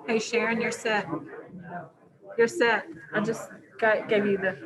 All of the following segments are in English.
Hey Sharon, you're set. You're set. I just gave you the.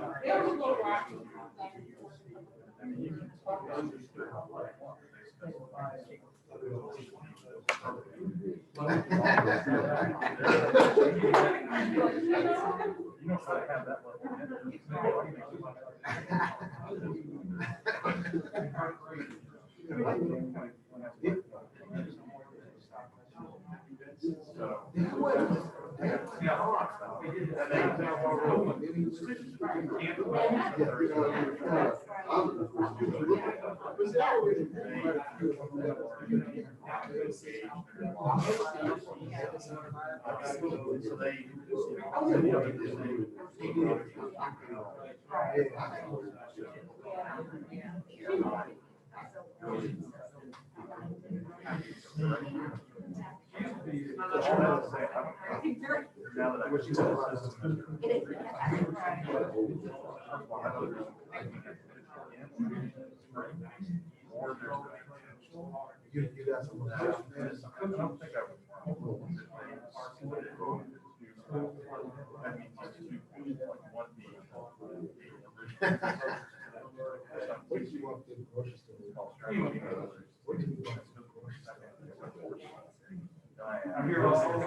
I'm here also.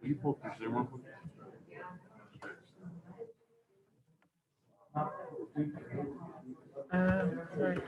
You pull your Zoom real quick? Sorry.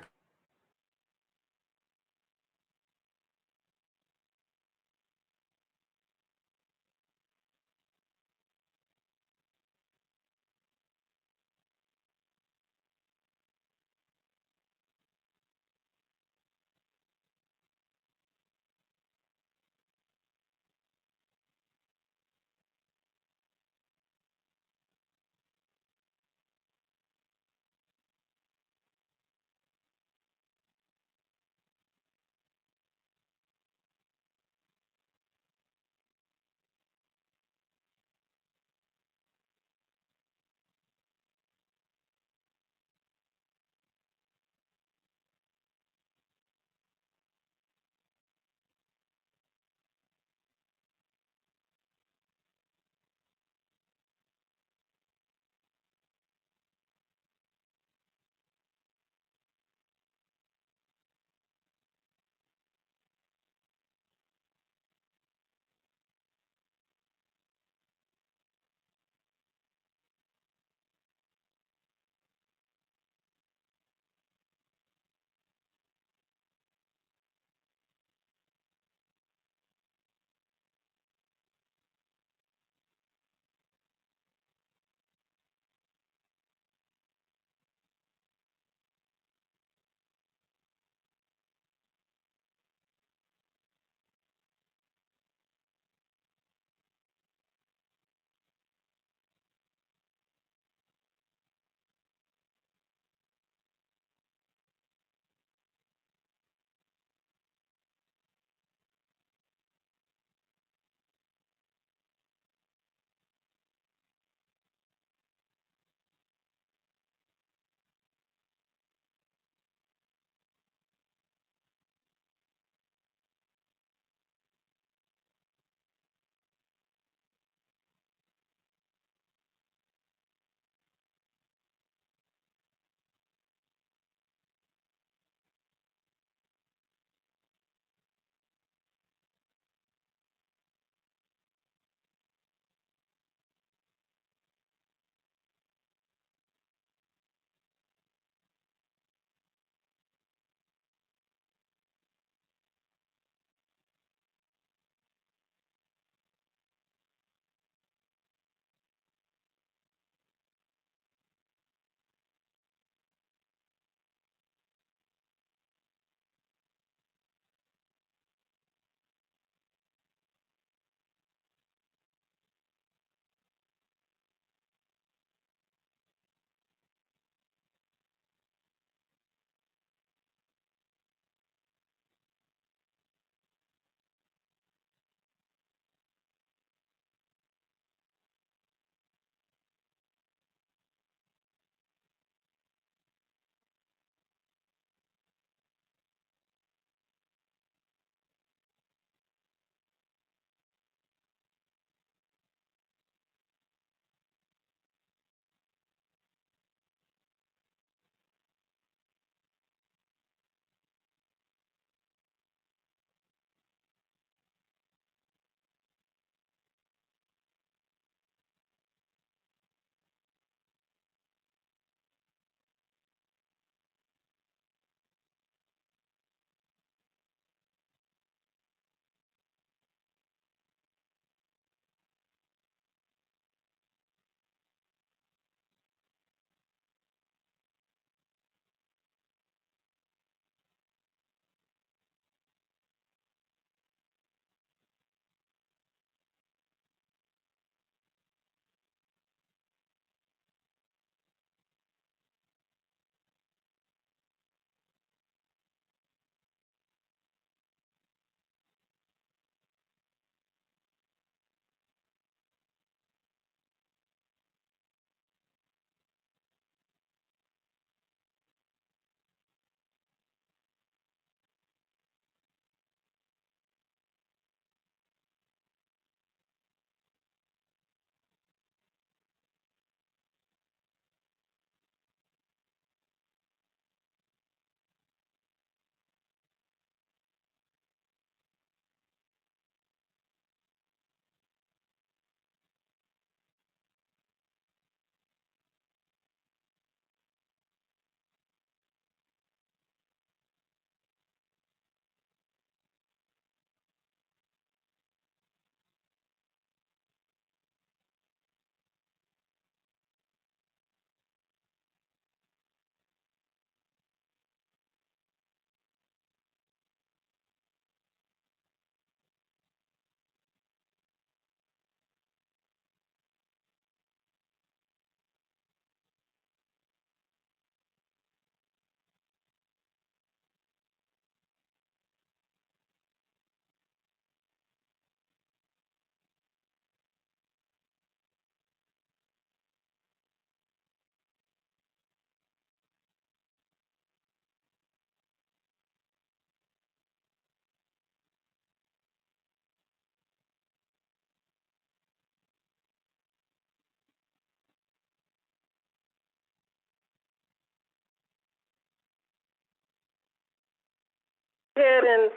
Go ahead and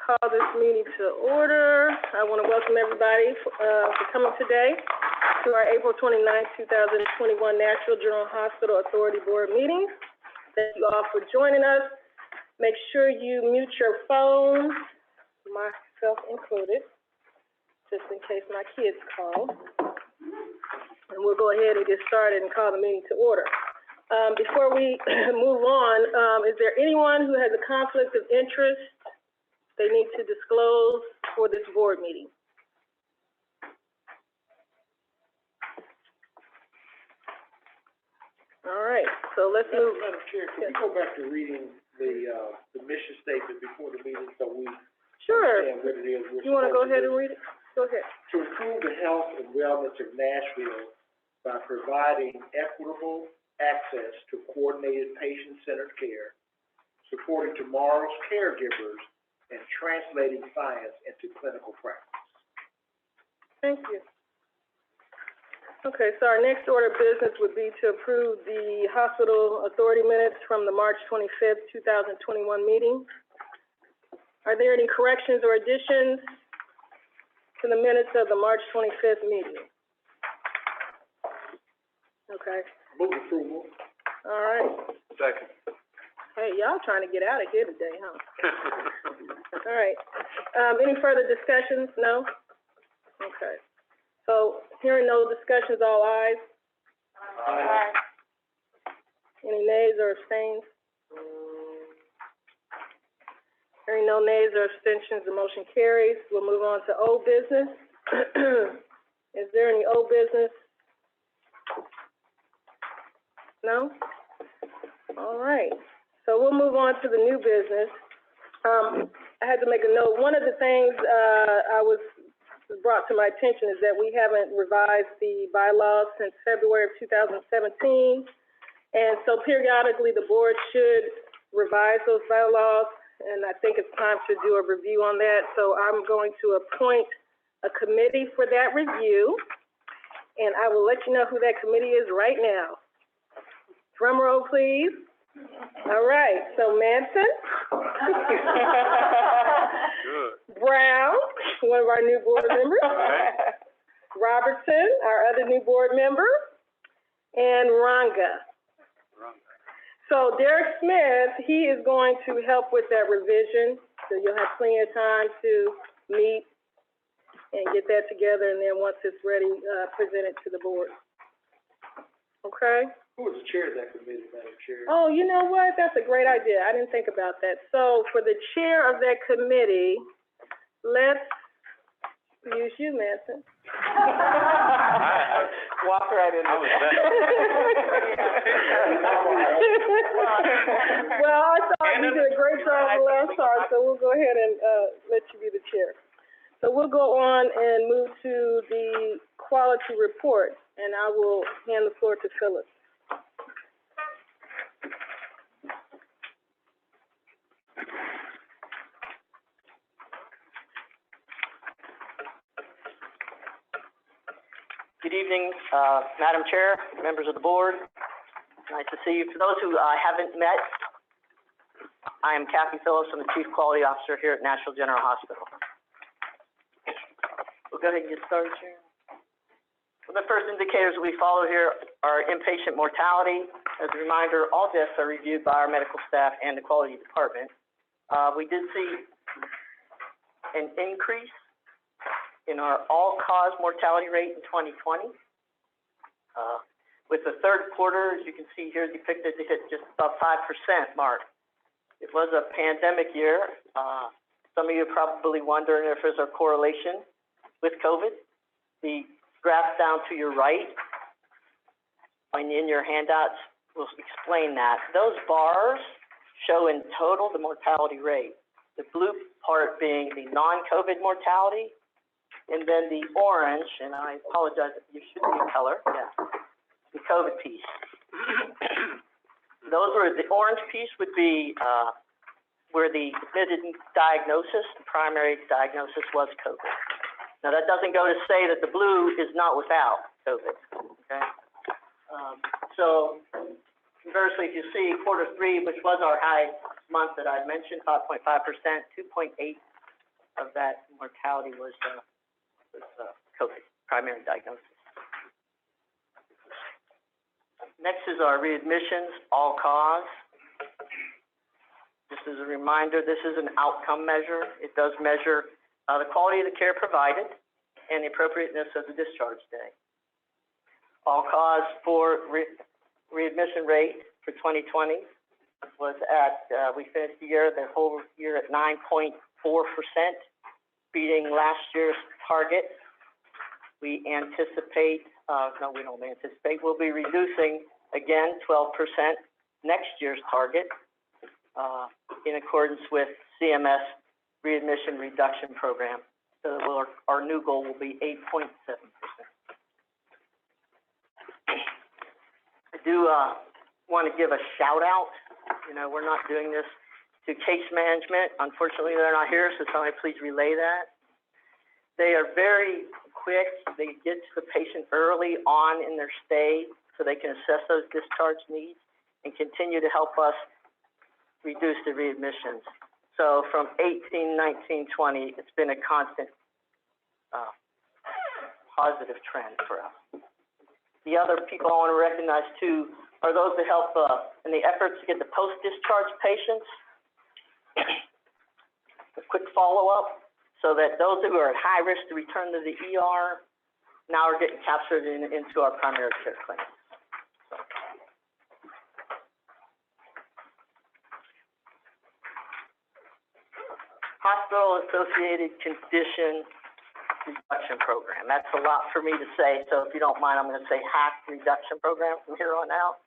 call this meeting to order. I want to welcome everybody for coming today to our April 29th, 2021 National General Hospital Authority Board meeting. Thank you all for joining us. Make sure you mute your phones, myself included, just in case my kids call. And we'll go ahead and get started and call the meeting to order. Before we move on, is there anyone who has a conflict of interest they need to disclose for this board meeting? All right, so let's move. Madam Chair, can we go back to reading the mission statement before the meeting so we Sure. understand what it is we're You want to go supposed ahead do? and read it? Go ahead. To improve the health and wellness of Nashville by providing equitable access to coordinated patient-centered care, supporting tomorrow's caregivers, and translating science into clinical practice. Thank you. Okay, so our next order of business would be to approve the hospital authority minutes from the March 25th, 2021 meeting. Are there any corrections or additions to the minutes of the March 25th meeting? Okay, Move approval. all right. Second. Hey, y'all trying to get out of here today, huh? All right. Any further discussions? No? Okay. So, hearing no discussions, all ayes. Aye. Any nays or abstains? Hearing no nays or abstentions, the motion carries. We'll move on to old business. Is there any old business? No? All right. So we'll move on to the new business. I had to make a note. One of the things was brought to my attention is that we haven't revised the bylaws since February of 2017. And so periodically, the board should revise those bylaws, and I think it's time to do a review on that. So I'm going to appoint a committee for that review, and I will let you know who that committee is right now. Drum roll, please. All right, so Manson. Good. Brown, one of our new board members. Robertson, our other new board member. And Ranga. So Derek Smith, he is going to help with that revision. So you'll have plenty of time to meet and get that together, and then once it's ready, present it to the board. Okay? Who was the chair of that committee, Madam Chair? Oh, you know what? That's a great idea. I didn't think about that. So for the chair of that committee, let's use you, Manson. Walk right in. Well, I thought you did a great job the last time, so we'll go ahead and let you be the chair. So we'll go on and move to the quality report, and I will hand the floor to Phyllis. Good evening, Madam Chair, members of the board. Nice to see you. For those who I haven't met, I am Kathy Phillips. I'm the Chief Quality Officer here at Nashville General Hospital. We'll go ahead and get started, Chair. Well, the first indicators we follow here are inpatient mortality. As a reminder, all deaths are reviewed by our medical staff and the quality department. We did see an increase in our all-cause mortality rate in 2020. With the third quarter, as you can see here, depicted to hit just about 5% mark. It was a pandemic year. Some of you are probably wondering if there's a correlation with COVID. The graph down to your right, and in your handouts, will explain that. Those bars show in total the mortality rate. The blue part being the non-COVID mortality, and then the orange, and I apologize, you should be in color, yeah, the COVID piece. Those were, the orange piece would be where the admitted diagnosis, the primary diagnosis was COVID. Now that doesn't go to say that the blue is not without COVID, okay? So Conversely, if you see quarter three, which was our high month that I mentioned, 5.5%, 2.8 of that mortality was COVID, primary diagnosis. Next is our readmissions, all cause. Just as a reminder, this is an outcome measure. It does measure the quality of the care provided and the appropriateness of the discharge day. All cause for readmission rate for 2020 was at, we finished the whole year at 9.4%, beating last year's target. We anticipate, no, we don't anticipate, we'll be reducing again 12% next year's target in accordance with CMS readmission reduction program. So our new goal will be 8.7%. I do want to give a shout out. You know, we're not doing this to case management. Unfortunately, they're not here, so somebody please relay that. They are very quick. They get to the patient early on in their stay so they can assess those discharge needs and continue to help us reduce the readmissions. So from 18, 19, 20, it's been a constant positive trend for us. The other people I want to recognize too are those that help in the efforts to get the post-discharge patients a quick follow-up so that those who are at high risk to return to the ER now are getting captured into our primary care clinics. Hospital-associated condition reduction program. That's a lot for me to say, so if you don't mind, I'm going to say HAB reduction program from here on out.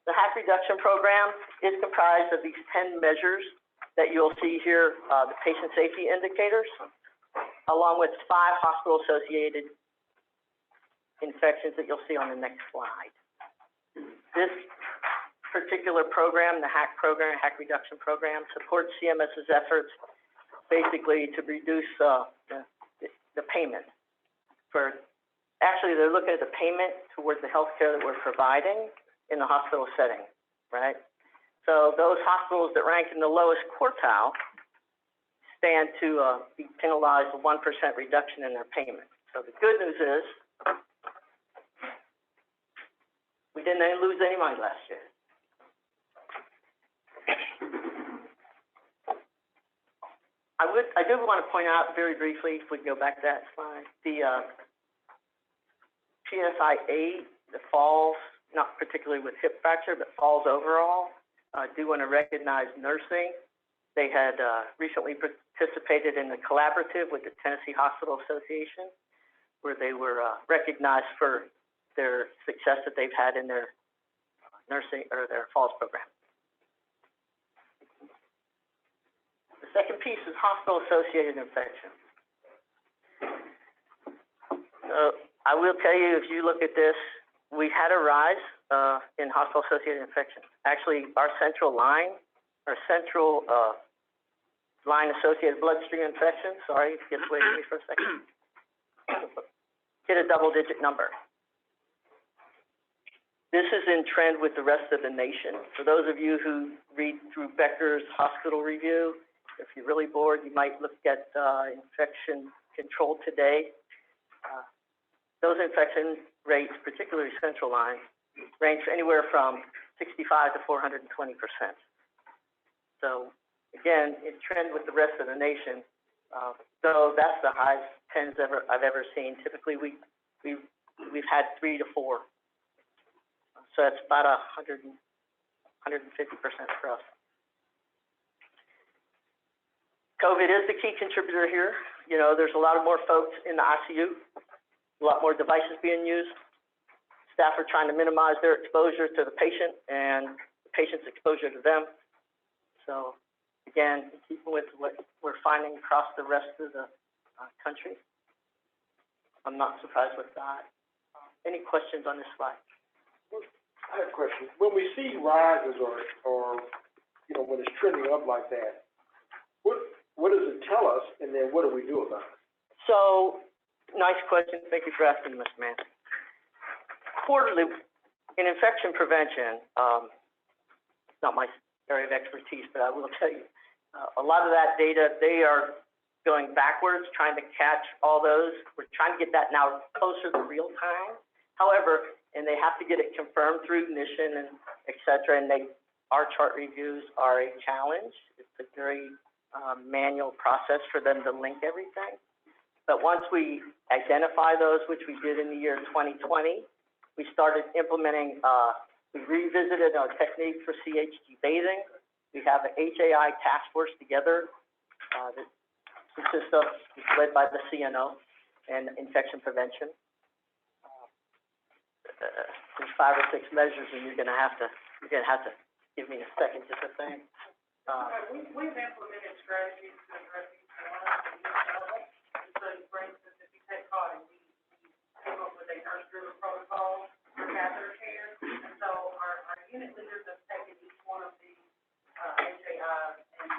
The HAB reduction program is comprised of these 10 measures that you'll see here, the patient safety indicators, along with 5 hospital-associated infections that you'll see on the next slide. This particular program, the HAC program, HAC reduction program, supports CMS's efforts basically to reduce the payment for, actually they're looking at the payment towards the health care that we're providing in the hospital setting, right? So those hospitals that rank in the lowest quartile stand to be penalized with 1% reduction in their payment. So the good news is we didn't lose any money last year. I do want to point out very briefly, if we can go back to that slide, the PSI 8, the falls, not particularly with hip fracture, but falls overall. I do want to recognize nursing. They had recently participated in the collaborative with the Tennessee Hospital Association, where they were recognized for their success that they've had in their nursing or their falls program. The second piece is hospital-associated infections. I will tell you, if you look at this, we had a rise in hospital-associated infections. Actually, our central line associated bloodstream infections, sorry, get away from me for a second, hit a double-digit number. This is in trend with the rest of the nation. For those of you who read through Becker's hospital review, if you're really bored, you might look at infection control today. Those infection rates, particularly central line, range anywhere from 65 to 420%. So again, in trend with the rest of the nation. So that's the highest trends I've ever seen. Typically, we've had 3 to 4. So that's about 150% for us. COVID is the key contributor here. You know, there's a lot of more folks in the ICU, a lot more devices being used. Staff are trying to minimize their exposure to the patient and the patient's exposure to them. So again, keeping with what we're finding across the rest of the country, I'm not surprised with that. Any questions on this slide? I have a question. When we see rises or you know, when it's trending up like that, what does it tell us, and then what do we do about it? So, nice question. Thank you for asking, Mr. Mann. Quarterly, In infection prevention, it's not my area of expertise, but I will tell you, a lot of that data, they are going backwards, trying to catch all those. We're trying to get that now closer to real time. However, and they have to get it confirmed through Ignition and et cetera, and our chart reviews are a challenge. It's a very manual process for them to link everything. But once we identify those, which we did in the year 2020, we started implementing, we revisited our technique for CHG bathing. We have an HAI task force together that consists of, it's led by the CNO and infection prevention. There's 5 or 6 measures, and you're gonna have to give me a second just to think. We've implemented strategies to address each one. And so, for instance, if you take cotton, we came up with a nurse-driven protocol for catheter care. And so our unit leaders have taken each one of these HAIs and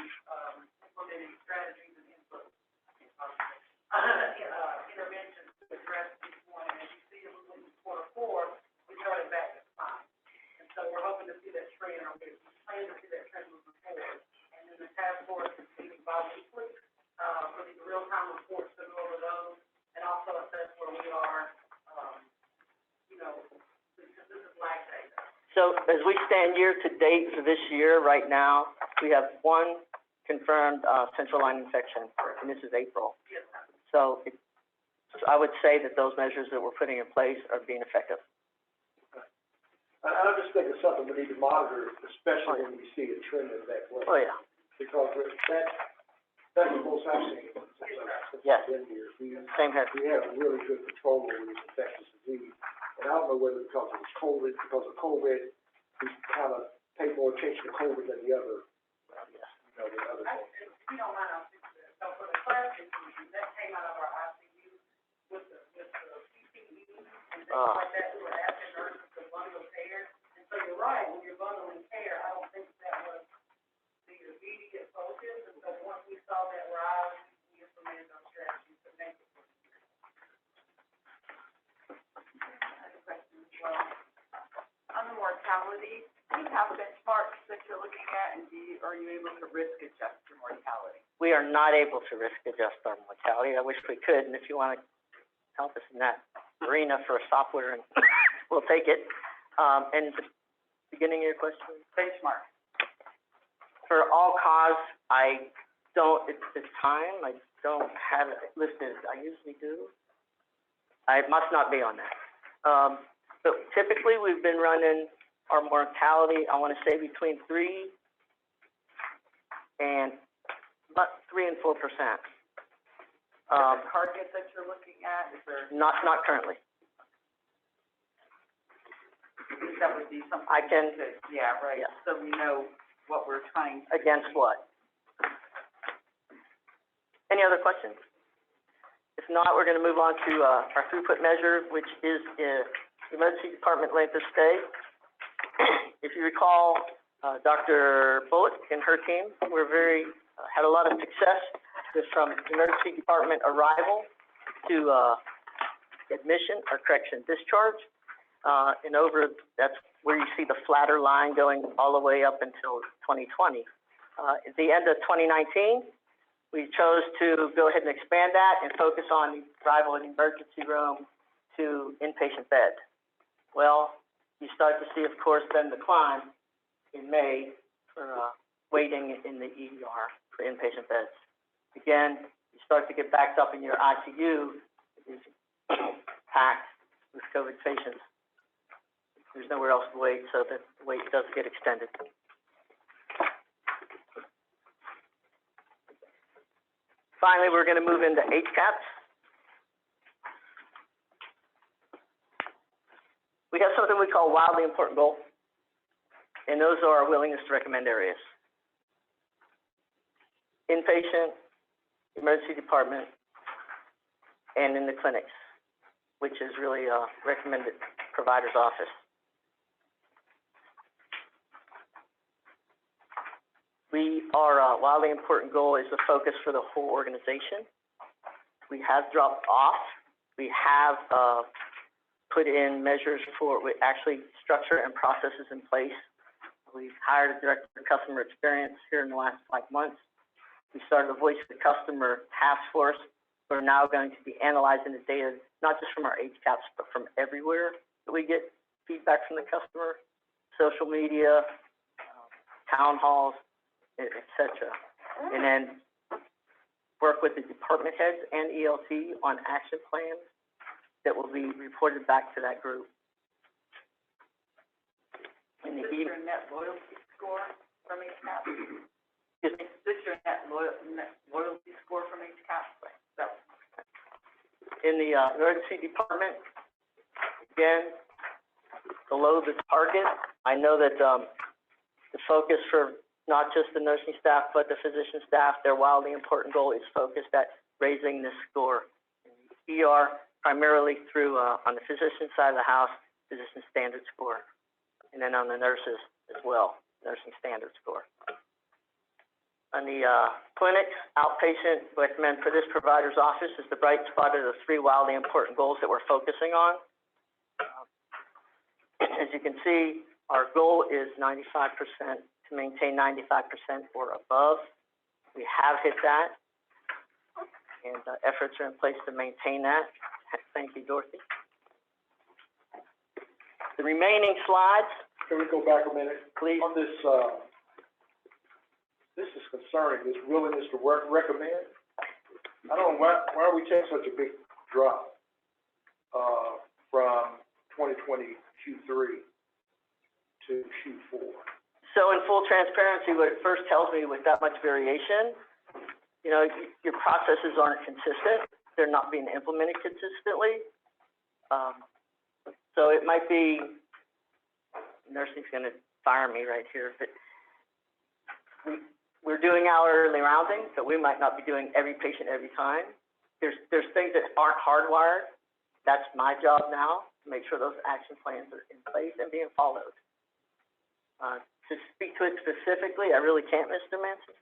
implemented strategies and inputs, interventions to address each one. And as you see in quarter 4, we started back at 5. And so we're hoping to see that trend, or we plan to see that trend moving forward. And then the task force is meeting bi-weekly, for these real-time reports to go over those, and also assess where we are, because this is lag data. So as we stand year to date for this year, right now, we have 1 confirmed central line infection, and this is April. Yes, So I would say that those measures that we're putting in place are being effective. I just think it's something we need to monitor, especially when we see a trend in that way. Oh, yeah. Because that's the most I've seen since Yes. I've been here. Same here. We have really good control over this infectious disease. And I don't know whether because it was COVID, because of COVID, we kind of pay more attention to COVID than the other, the other things. If you don't mind, I'll fix this. So for the class inclusion, that came out of our ICU with the PPE and things like that. We were asking nurses to bundle care. And so you're right, when you're bundling care, I don't think that was the immediate focus. And so once we saw that rise, we implemented those strategies to make it. I have a question as well. On the mortality, do you have benchmarks that you're looking at, and are you able to risk adjust your mortality? We are not able to risk adjust our mortality. I wish we could, and if you want to help us in that arena for a software, and we'll take it. And the beginning of your question? Benchmark. For all cause, I don't, at this time, I don't have it listed. I usually do. I must not be on that. But typically, we've been running our mortality, I want to say between 3 and 4%. Target that you're looking at, is there, Not currently. that would be something? I can, Yeah, right, yeah. so we know what we're trying to. Against what? Any other questions? If not, we're going to move on to our throughput measure, which is the emergency department length of stay. If you recall, Dr. Bullock and her team were had a lot of success just from emergency department arrival to admission, or correction, discharge. And that's where you see the flatter line going all the way up until 2020. At the end of 2019, we chose to go ahead and expand that and focus on arrival in the emergency room to inpatient bed. Well, you start to see, of course, then the climb in May for waiting in the ER for inpatient beds. Again, you start to get backed up in your ICU, it is packed with COVID patients. There's nowhere else to wait, so the wait does get extended. Finally, we're going to move into HCAPs. We have something we call wildly important goal, and those are our willingness to recommend areas. Inpatient, emergency department, and in the clinics, which is really a recommended provider's office. Our wildly important goal is the focus for the whole organization. We have dropped off. We have put in measures with actually structure and processes in place. We've hired a director of customer experience here in the last 5 months. We started a voice of the customer task force. We're now going to be analyzing the data, not just from our HCAPs, but from everywhere that we get feedback from the customer, social media, town halls, et cetera. And then work with the department heads and ELT on action plans that will be reported back to that group. In the Is this your net loyalty score from HCAP? Excuse me? Is this your net loyalty score from HCAP? So, In the emergency department, again, below the target, I know that the focus for not just the nursing staff, but the physician staff, their wildly important goal is focused at raising this score. ER, primarily through, on the physician side of the house, physician standard score. And then on the nurses as well, nursing standard score. On the clinics, outpatient, recommend for this provider's office is the bright spot of the 3 wildly important goals that we're focusing on. As you can see, our goal is 95%, to maintain 95% or above. We have hit that, and efforts are in place to maintain that. Thank you, Dorothy. The remaining slides, Can we go back a minute? please. On this, this is concerning, this willingness to recommend. I don't know, why are we taking such a big drop, from 2020 Q3 to Q4? So in full transparency, what it first tells me with that much variation, you know, your processes aren't consistent. They're not being implemented consistently. So it might be, nursing's gonna fire me right here, but we're doing hourly rounding, so we might not be doing every patient every time. There's things that aren't hardwired. That's my job now, to make sure those action plans are in place and being followed. To speak to it specifically, I really can't, Mr. Manson.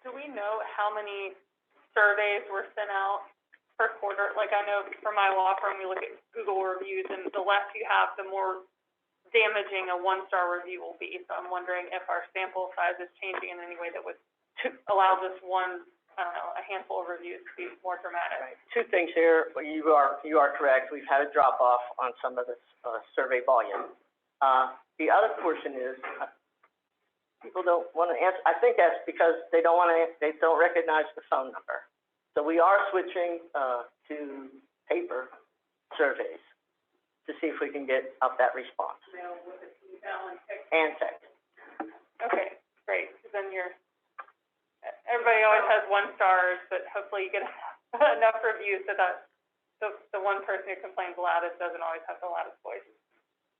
Do we know how many surveys were sent out per quarter? Like, I know for my law firm, we look at Google reviews, and the less you have, the more damaging a 1-star review will be. So I'm wondering if our sample size is changing in any way that would allow this one, I don't know, a handful of reviews to be more dramatic. Right. 2 things here. Well, you are correct. We've had a drop off on some of the survey volume. The other portion is people don't want to answer. I think that's because they don't recognize the phone number. So we are switching to paper surveys to see if we can get up that response. Email with an email and text. And text. Okay, great, because then everybody always has 1 stars, but hopefully you get enough reviews so that the one person who complains loudest doesn't always have the loudest voice.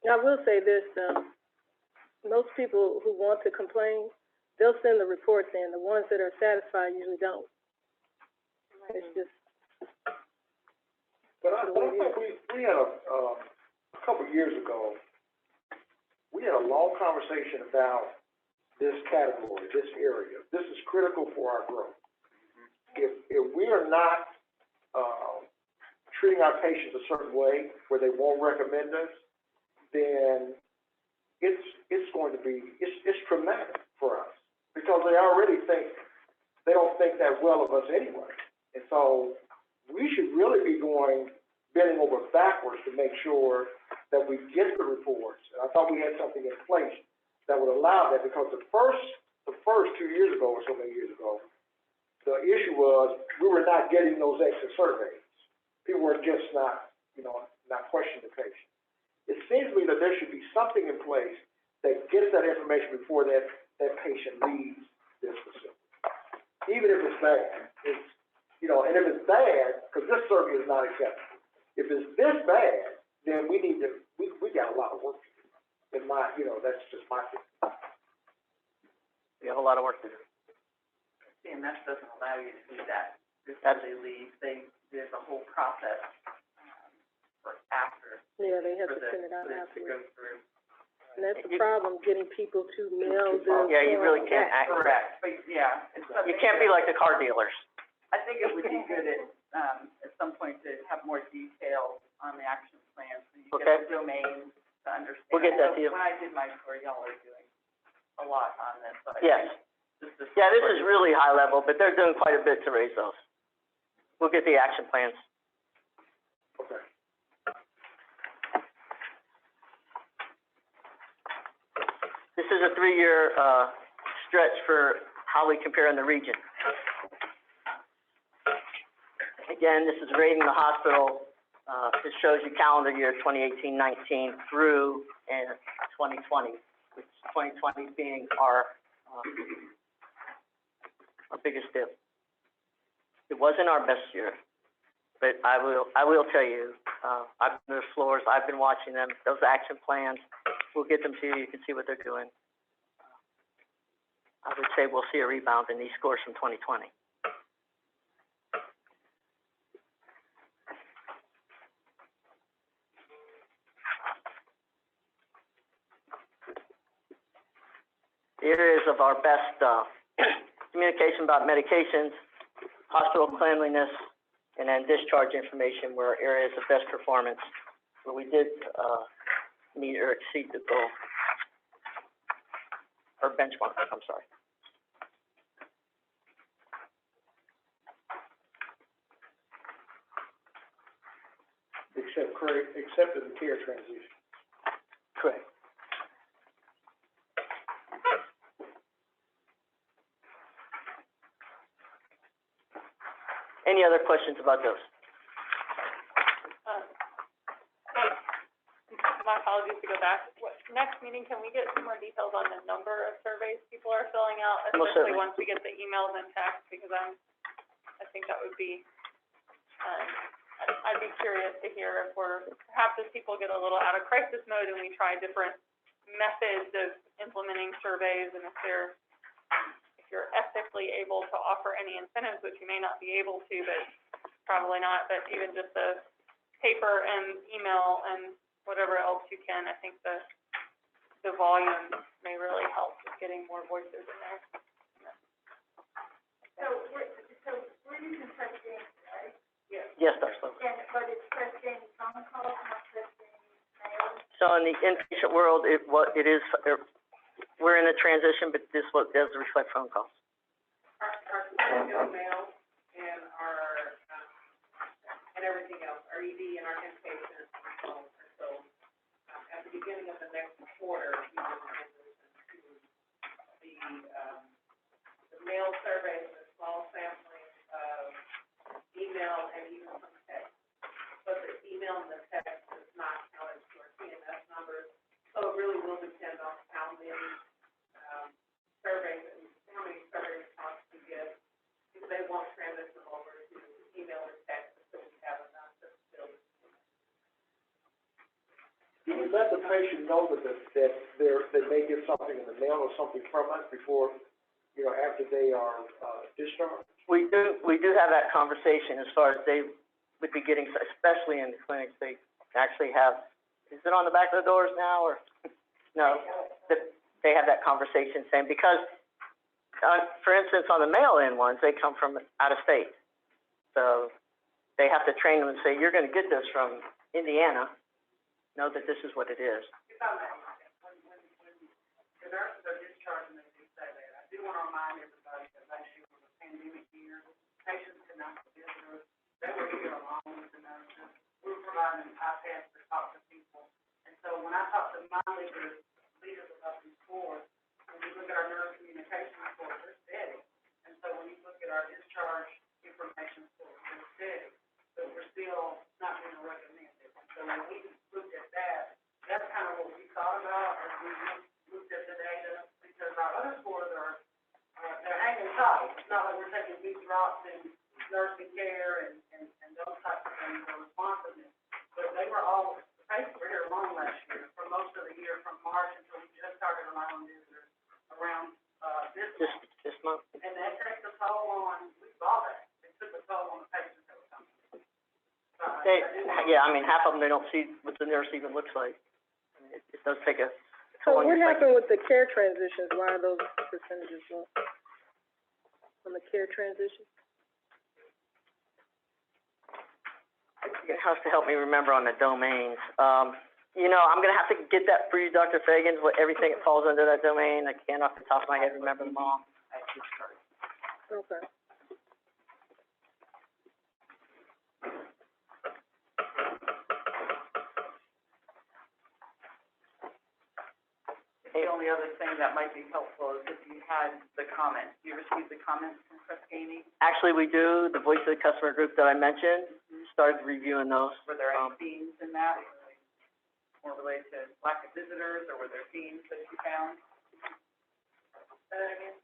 I will say this, most people who want to complain, they'll send the reports in. The ones that are satisfied usually don't. It's just. But I think we had a couple of years ago, we had a long conversation about this category, this area. This is critical for our growth. If we are not treating our patients a certain way where they won't recommend us, then it's going to be, it's traumatic for us, because they already don't think that well of us anyway. And so we should really be bending over backwards to make sure that we get the reports. And I thought we had something in place that would allow that, because the first 2 years ago, or so many years ago, the issue was we were not getting those exit surveys. People were just not questioning the patient. It seems to me that there should be something in place that gets that information before that patient leaves this facility. Even if it's bad, and if it's bad, because this survey is not acceptable. If it's this bad, then we got a lot of work to do. That's just my thing. We have a lot of work to do. CMS doesn't allow you to do that. Before they leave, there's a whole process, for after. Yeah, they have For to send it out to go afterwards. through. And that's the problem, getting people to mail the. Yeah, you really can't act. Correct, but yeah. You can't be like the car dealers. I think it would be good at some point to have more detail on the actual you. When I did my score, y'all are doing a lot on this, so I Yes. think this is. Yeah, this is really high level, but they're doing quite a bit to raise those. We'll get the action plans. Okay. This is a 3-year, stretch for how we compare in the region. Again, this is rating the hospital. This shows you calendar year 2018-19 through 2020, which 2020 being our biggest dip. It wasn't our best year, but I will tell you, I've been to the floors, I've been watching them, those action plans, we'll get them to you, you can see what they're doing. I would say we'll see a rebound in these scores from 2020. The areas of our best communication about medications, hospital cleanliness, and then discharge information were areas of best performance where we did meet or exceed the goal, or benchmark, I'm sorry. Except in the care transition. Correct. Any other questions about those? My apologies to go back. Next meeting, can we get some more details on the number of surveys people are filling out, Most especially certainly. once we get the emails and texts, because I think that would be, I'd be curious to hear if perhaps as people get a little out of crisis mode and we try different methods of implementing surveys, and if you're ethically able to offer any incentives, which you may not be able to, but probably not, but even just the paper and email and whatever else you can, I think the volume may really help with getting more voices in there. So we're using testing, right? Yes, Dr. Sloan. But it's testing phone calls, not testing mail? So in the inpatient world, it is, we're in a transition, but this does reflect phone calls. Our custodial mail and our, and everything else, our ED and our inpatient, so, at the beginning of the next quarter, we will transition to the mail surveys, the small sampling of email and even some text. But the email and the text is not counted to our CMS numbers, so it really will depend on how many, surveys and how many survey responses we get, if they won't transition over to email or text until we have enough to fill it. Do we let the patient know that they may get something in the mail or something from us before, after they are discharged? We do have that conversation as far as they would be getting, especially in the clinics, they actually have, is it on the back of the doors now, or? No, they have that conversation saying, because, for instance, on the mail-in ones, they come from out of state. So they have to train them and say, you're gonna get this from Indiana, know that this is what it is. If I may, when the nurses are discharging, they do say that. I do want to remind everybody that last year was a pandemic year. Patients could not be visitors. They were here along with the nurses. We were providing iPads to talk to people. And so when I talk to my leaders of these scores, when we look at our nurse communication scores, they're steady. And so when you look at our discharge information scores, they're steady. But we're still not being recommended. And so when we looked at that, that's kind of what we thought about as we looked at the data, because our other scores are, they're hanging tight. It's not like we're taking big drops in nursing care and those types of things, or responsiveness. But they were all, the patients were here long last year, for most of the year, from March until we just started allowing visitors around, This month. and that takes a toll on, we saw that. It took a toll on the patients that were coming. I mean, half of them, they don't see what the nurse even looks like. It does take a So toll on what your psyche. happened with the care transitions? Why are those percentages low? On the care transitions? It has to help me remember on the domains. You know, I'm gonna have to get that for you, Dr. Fagans, what everything that falls under that domain. I can't off the top of my head remember them all. Okay. The only other thing that might be helpful is if you had the comments, you received the comments from Chris Gainey, Actually, we do, the voice of the customer group that I mentioned, started reviewing those. were there any themes in that? Were they more related to lack of visitors, or were there themes that you found?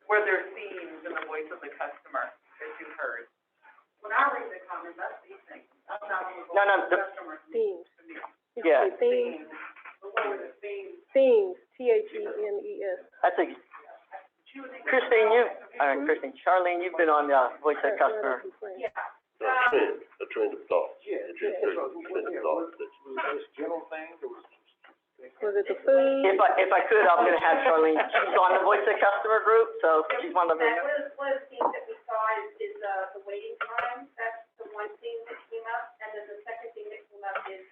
Were there themes in the voice of the customer that you heard? When I read the comments, I see things. I'm not on the voice No, of the the- customer. Themes. Did you Yeah. say themes? But what were the themes? Themes, THEMES. That's a, Christine, Charlene, you've been on the voice of the customer. Yeah. A trend of thoughts. Yeah, A trend of thoughts. Just general things, or was Was it the food? If I could, I'm gonna have Charlene, she's on the voice of the customer group, so she's one of the. One of the themes that we saw is the waiting time. That's the one thing that came up. And then the second thing that came up is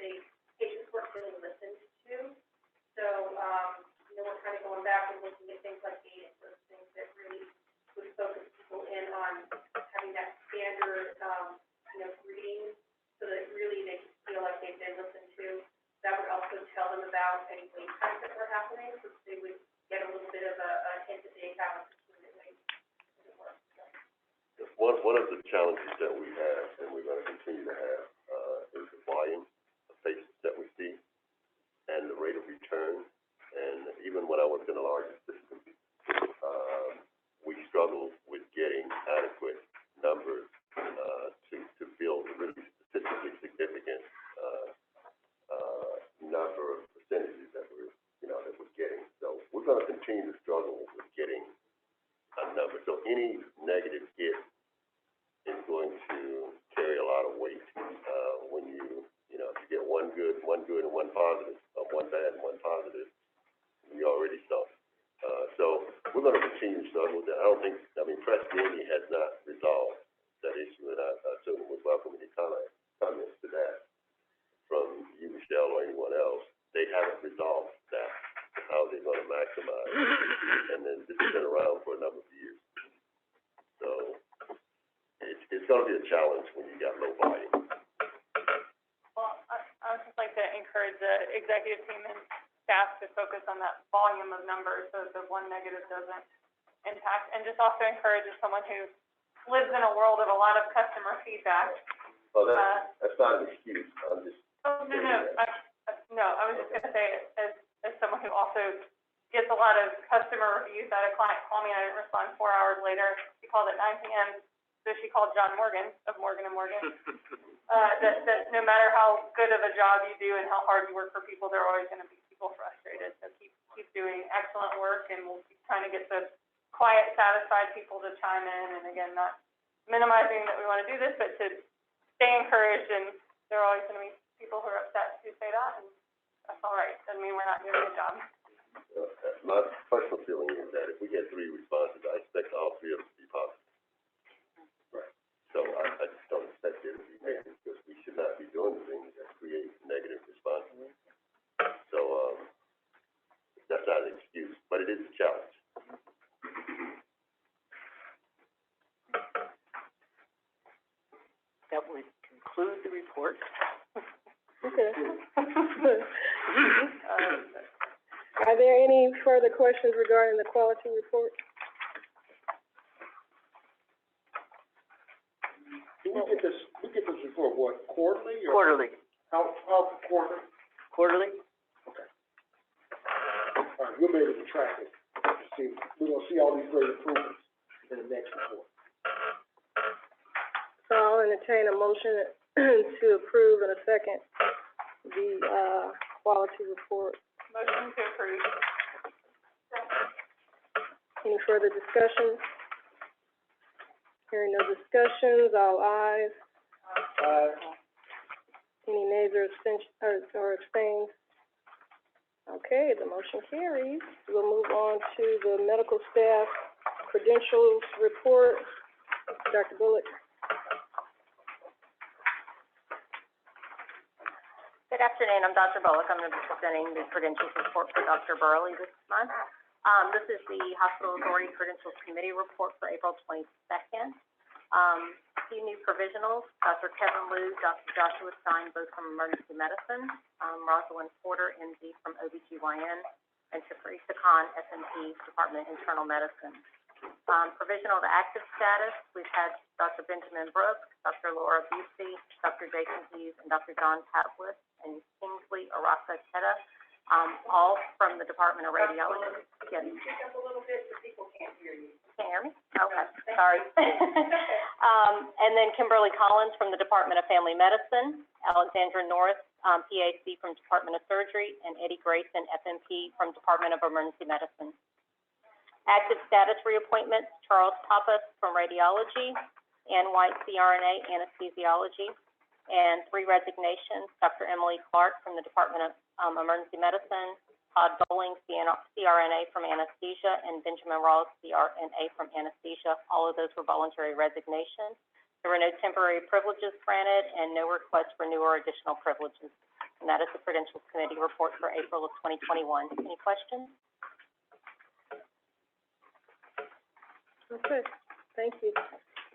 patients weren't feeling listened to. So, we're kind of going back and looking at things like data, those things that really would focus people in on having that standard, greeting, so that really they feel like they've been listened to. That would also tell them about any wait times that were happening, so they would get a little bit of a hint that they have a 15-minute wait. One of the challenges that we have, and we're gonna continue to have, is the volume of patients that we see and the rate of return. And even when I worked in a larger system, we struggled with getting adequate numbers, to build a really statistically significant, number of percentages that we're getting. So we're gonna continue to struggle with getting a number. So any negative hit is going to carry a lot of weight. When if you get one good and one positive, or one bad and one positive, you already suffer. So we're going to continue to struggle with that. Press Gainey has not resolved that issue, and I certainly would welcome any comments to that from you, Michelle, or anyone else. They haven't resolved that, how they're going to maximize. And then this has been around for a number of years. So it's going to be a challenge when you got low volume. Well, I would just like to encourage the executive team and staff to focus on that volume of numbers so that the one negative doesn't impact. And just also encourage as someone who lives in a world of a lot of customer feedback. Well, that's not an excuse. I'm just. Oh, no, I was just gonna say, as someone who also gets a lot of customer reviews, that a client called me and I didn't respond 4 hours later. She called at 9 p.m., so she called John Morgan of Morgan & Morgan. That no matter how good of a job you do and how hard you work for people, there are always gonna be people frustrated. So keep doing excellent work, and we'll keep trying to get the quiet, satisfied people to chime in. And again, not minimizing that we wanna do this, but to stay encouraged, and there are always gonna be people who are upset who say that, and that's all right. Doesn't mean we're not doing a job. My personal feeling is that if we get 3 responses, I expect all 3 of them to be positive. Right. So I just don't expect it to be negative, because we should not be doing things that create negative responses. So, that's not an excuse, but it is a challenge. That would conclude the report. Okay. Are there any further questions regarding the quality report? Do we get this report, what, quarterly or? Quarterly. How quarterly? Quarterly? Okay. All right, we'll be able to track it. We're gonna see all these great improvements in the next report. So I'll entertain a motion to approve in a second the, quality report. Motion to approve. Any further discussion? Hearing no discussions, all ayes. Any nays or abstentions, or abstains? Okay, the motion carries. We'll move on to the medical staff credentials report. Dr. Bullock. Good afternoon, I'm Dr. Bullock. I'm going to be presenting the credentials report for Dr. Burley this month. This is the Hospital Authority Credentials Committee report for April 22nd. Few new provisionals, Dr. Kevin Liu, Dr. Joshua Stein, both from Emergency Medicine, Rosalind Porter, MD from OBGYN, and Teresa Khan, SNP, Department of Internal Medicine. Provisional to active status, we've had Dr. Benjamin Brooks, Dr. Laura Busey, Dr. Jason Hughes, and Dr. John Pavlis, and Kingsley Arasa Teta, all from the Department of Radiology. Yes. Speak up a little bit so people can't hear you. Can't hear me? Okay, sorry. And then Kimberly Collins from the Department of Family Medicine, Alexandra Norris, PAC from Department of Surgery, and Eddie Grayson, FMP from Department of Emergency Medicine. Active status reappointments, Charles Pappas from Radiology, Ann White, CRNA, Anesthesiology, and 3 resignations, Dr. Emily Clark from the Department of Emergency Medicine, Todd Bowling, CRNA from Anesthesia, and Benjamin Rawls, CRNA from Anesthesia. All of those were voluntary resignations. There were no temporary privileges granted and no requests for new or additional privileges. And that is the Credentials Committee report for April of 2021. Any questions? Okay, thank you.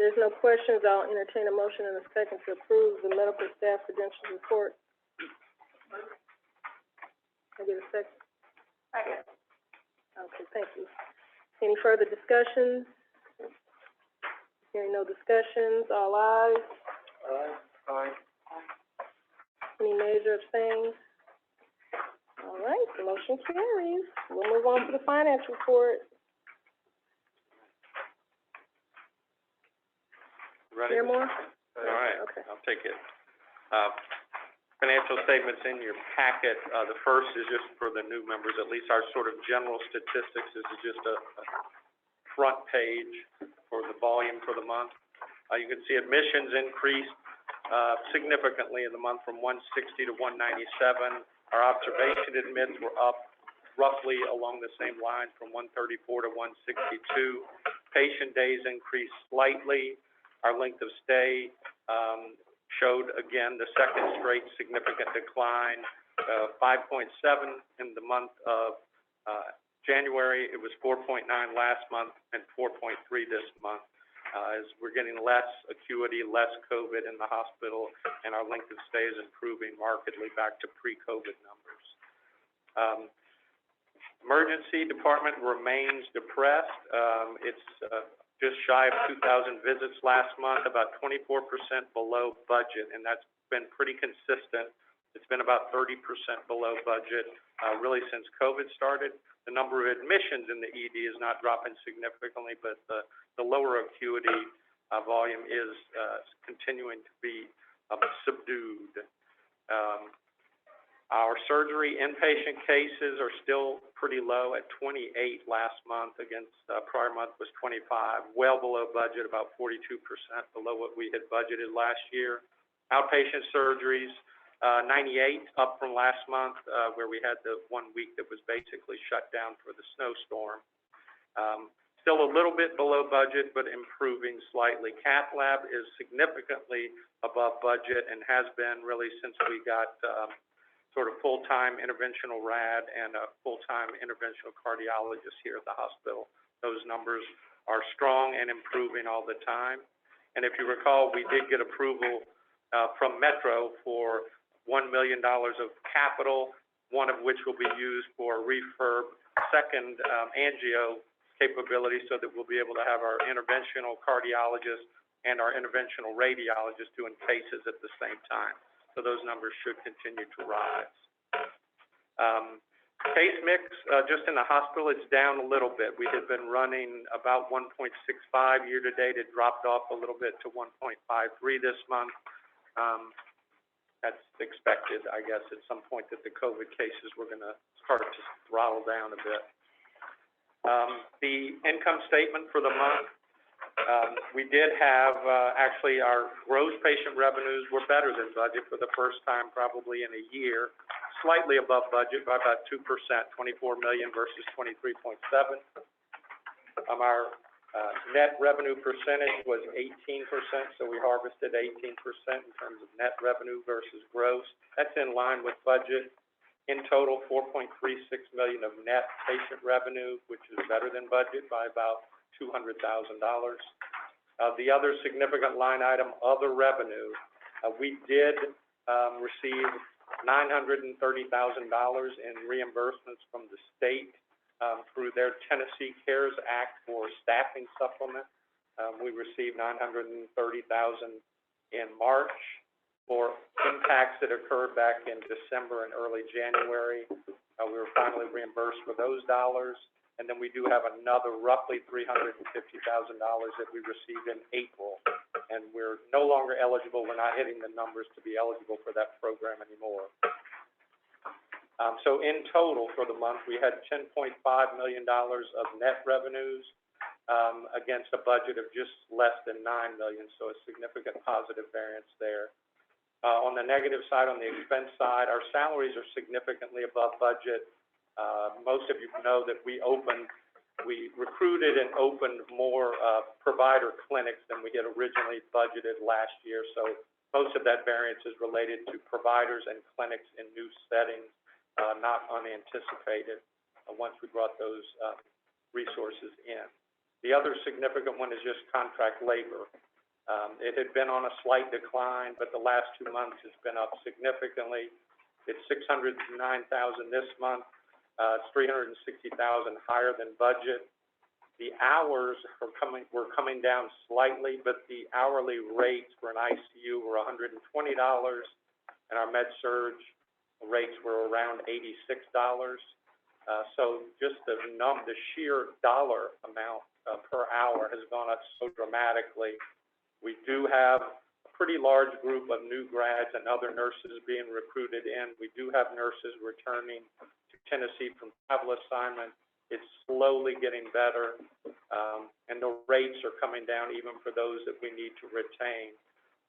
There's no questions. I'll entertain a motion in a second to approve the medical staff credentials report. Can I get a second? Second. Okay, thank you. Any further discussions? Hearing no discussions, all ayes. Aye. Any nays or abstains? All right, the motion carries. We'll move on to the finance report. Ready? Hear more? All right, Okay. I'll take it. Financial statements in your packet. The first is just for the new members, at least our sort of general statistics. This is just a front page for the volume for the month. You can see admissions increased significantly in the month from 160 to 197. Our observation admits were up roughly along the same lines from 134 to 162. Patient days increased slightly. Our length of stay showed, again, the second straight significant decline, 5.7 in the month of January. It was 4.9 last month and 4.3 this month. As we're getting less acuity, less COVID in the hospital, and our length of stay is improving markedly back to pre-COVID numbers. Emergency department remains depressed. It's just shy of 2,000 visits last month, about 24% below budget, and that's been pretty consistent. It's been about 30% below budget, really since COVID started. The number of admissions in the ED is not dropping significantly, but the lower acuity volume is continuing to be subdued. Our surgery inpatient cases are still pretty low at 28 last month against prior month was 25, well below budget, about 42% below what we had budgeted last year. Outpatient surgeries, 98, up from last month where we had the 1 week that was basically shut down for the snowstorm. Still a little bit below budget, but improving slightly. Cath lab is significantly above budget and has been really since we got sort of full-time interventional rad and a full-time interventional cardiologist here at the hospital. Those numbers are strong and improving all the time. And if you recall, we did get approval from Metro for $1 million of capital, one of which will be used for refurb, second angio capability, so that we'll be able to have our interventional cardiologist and our interventional radiologist doing cases at the same time. So those numbers should continue to rise. Case mix, just in the hospital, it's down a little bit. We had been running about 1.65 year to date. It dropped off a little bit to 1.53 this month. That's expected, I guess, at some point that the COVID cases were going to start to throttle down a bit. The income statement for the month, we did have, actually, our gross patient revenues were better than budget for the first time probably in a year, slightly above budget by about 2%, 24 million versus 23.7. Our Net revenue percentage was 18%, so we harvested 18% in terms of net revenue versus gross. That's in line with budget. In total, $4.36 million of net patient revenue, which is better than budget by about $200,000. The other significant line item, other revenue, we did receive $930,000 in reimbursements from the state through their Tennessee CARES Act for staffing supplement. We received $930,000 in March for impacts that occurred back in December and early January. We were finally reimbursed for those dollars. And then we do have another roughly $350,000 that we received in April. And we're no longer eligible, we're not hitting the numbers to be eligible for that program anymore. So in total for the month, we had $10.5 million of net revenues against a budget of just less than $9 million, so a significant positive variance there. On the negative side, on the expense side, our salaries are significantly above budget. Most of you know that we recruited and opened more provider clinics than we had originally budgeted last year, so most of that variance is related to providers and clinics in new settings. Not unanticipated once we brought those resources in. The other significant one is just contract labor. It had been on a slight decline, but the last 2 months it's been up significantly. It's $609,000 this month. It's $360,000 higher than budget. The hours were coming down slightly, but the hourly rates for an ICU were $120, and our med-surg rates were around $86. So just the sheer dollar amount per hour has gone up so dramatically. We do have a pretty large group of new grads and other nurses being recruited in. We do have nurses returning to Tennessee from travel assignment. It's slowly getting better, and the rates are coming down even for those that we need to retain.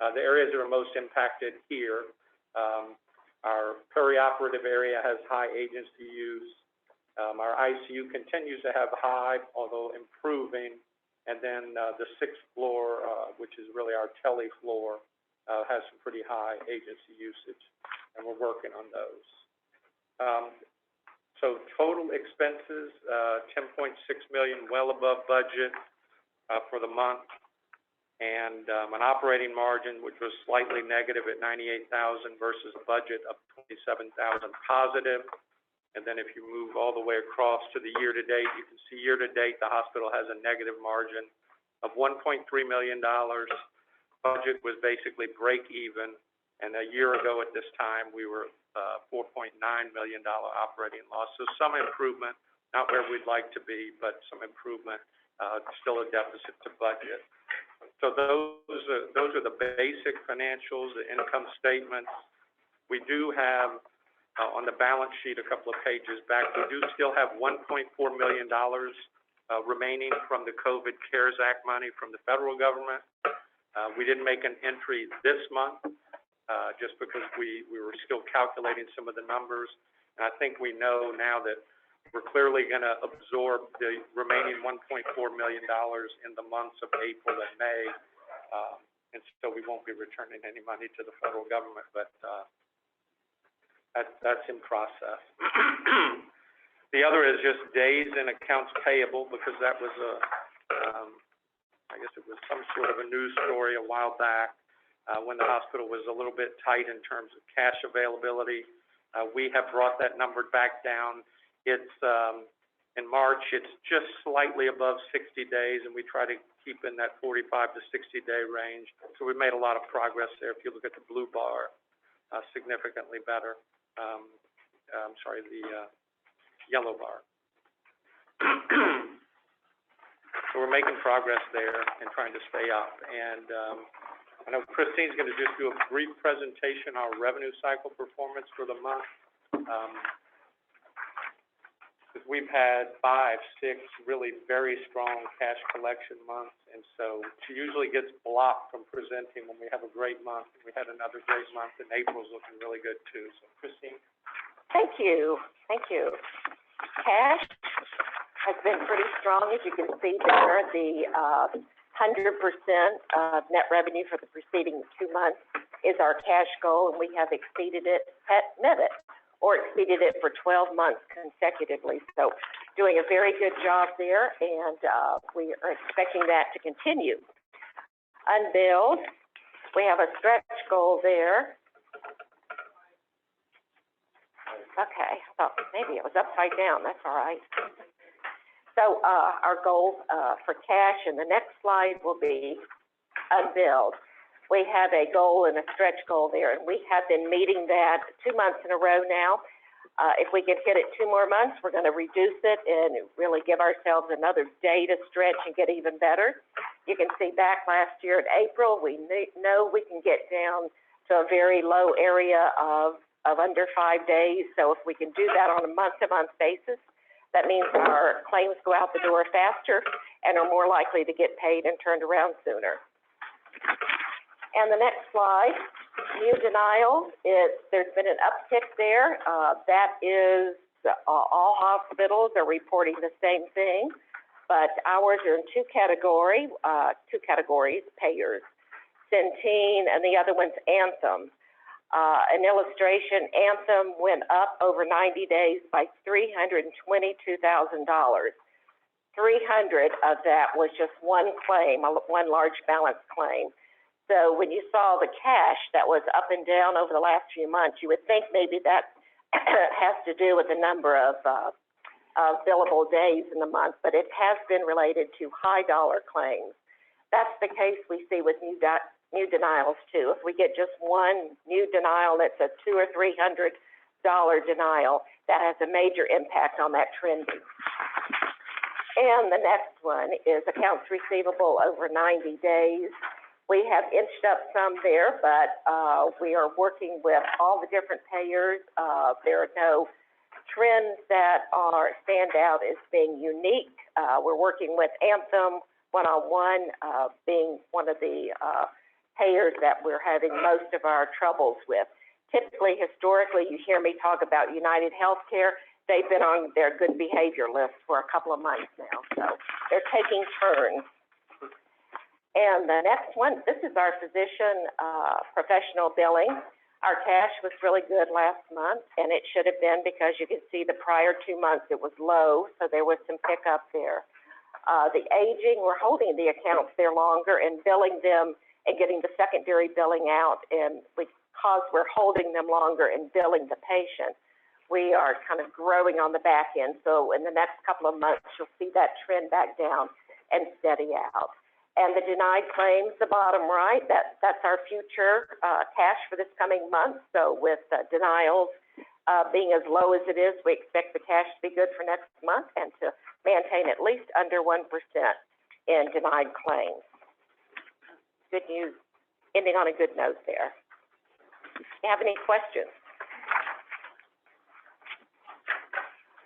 The areas that are most impacted here, our perioperative area has high agency use. Our ICU continues to have high, although improving. And then the 6th floor, which is really our tele floor, has some pretty high agency usage, and we're working on those. So total expenses, $10.6 million, well above budget for the month. And an operating margin, which was slightly negative at $98,000 versus a budget of $27,000 positive. And then if you move all the way across to the year-to-date, you can see year-to-date the hospital has a negative margin of $1.3 million. Budget was basically break even, and a year ago at this time we were $4.9 million operating loss. So some improvement, not where we'd like to be, but some improvement. Still a deficit to budget. So those are the basic financials, the income statements. We do have on the balance sheet a couple of pages back, we do still have $1.4 million remaining from the COVID CARES Act money from the federal government. We didn't make an entry this month just because we were still calculating some of the numbers. And I think we know now that we're clearly going to absorb the remaining $1.4 million in the months of April and May. And so we won't be returning any money to the federal government, but that's in process. The other is just days in accounts payable, because that was I guess it was some sort of a news story a while back when the hospital was a little bit tight in terms of cash availability. We have brought that number back down. It's in March, it's just slightly above 60 days, and we try to keep in that 45 to 60 day range. So we've made a lot of progress there. If you look at the blue bar, significantly better. The yellow bar. So we're making progress there and trying to stay up. And I know Christine's going to just do a brief presentation on our revenue cycle performance for the month. Because we've had 5, 6 really very strong cash collection months, and so she usually gets blocked from presenting when we have a great month. We had another great month, and April's looking really good too. So Christine. Thank you. Thank you. Cash has been pretty strong, as you can see there. The 100% of net revenue for the preceding 2 months is our cash goal, and we have exceeded it, met it, or exceeded it for 12 months consecutively. So doing a very good job there, and we are expecting that to continue. Unbilled, we have a stretch goal there. Okay, I thought maybe it was upside down, that's all right. So our goal for cash in the next slide will be unbilled. We have a goal and a stretch goal there, and we have been meeting that 2 months in a row now. If we can hit it 2 more months, we're going to reduce it and really give ourselves another day to stretch and get even better. You can see back last year in April, we know we can get down to a very low area of under 5 days. So if we can do that on a month-to-month basis, that means our claims go out the door faster and are more likely to get paid and turned around sooner. And the next slide, new denials, there's been an uptick there. That is, all hospitals are reporting the same thing, but ours are in two categories, payers, Centene, and the other one's Anthem. An illustration, Anthem went up over 90 days by $322,000. 300 of that was just one claim, one large balance claim. So when you saw the cash that was up and down over the last few months, you would think maybe that has to do with the number of billable days in the month, but it has been related to high dollar claims. That's the case we see with new denials too. If we get just one new denial that's a $200 or $300 denial, that has a major impact on that trending. And the next one is accounts receivable over 90 days. We have inched up some there, but we are working with all the different payers. There are no trends that stand out as being unique. We're working with Anthem one-on-one, being one of the payers that we're having most of our troubles with. Typically, historically, you hear me talk about United Healthcare. They've been on their good behavior list for a couple of months now, so they're taking turns. And the next one, this is our physician professional billing. Our cash was really good last month, and it should have been because you can see the prior 2 months it was low, so there was some pickup there. The aging, we're holding the accounts there longer and billing them and getting the secondary billing out, and because we're holding them longer and billing the patient, we are kind of growing on the back end. So in the next couple of months, you'll see that trend back down and steady out. And the denied claims, the bottom right, that's our future cash for this coming month. So with denials being as low as it is, we expect the cash to be good for next month and to maintain at least under 1% in denied claims. Good news, ending on a good note there. Do you have any questions?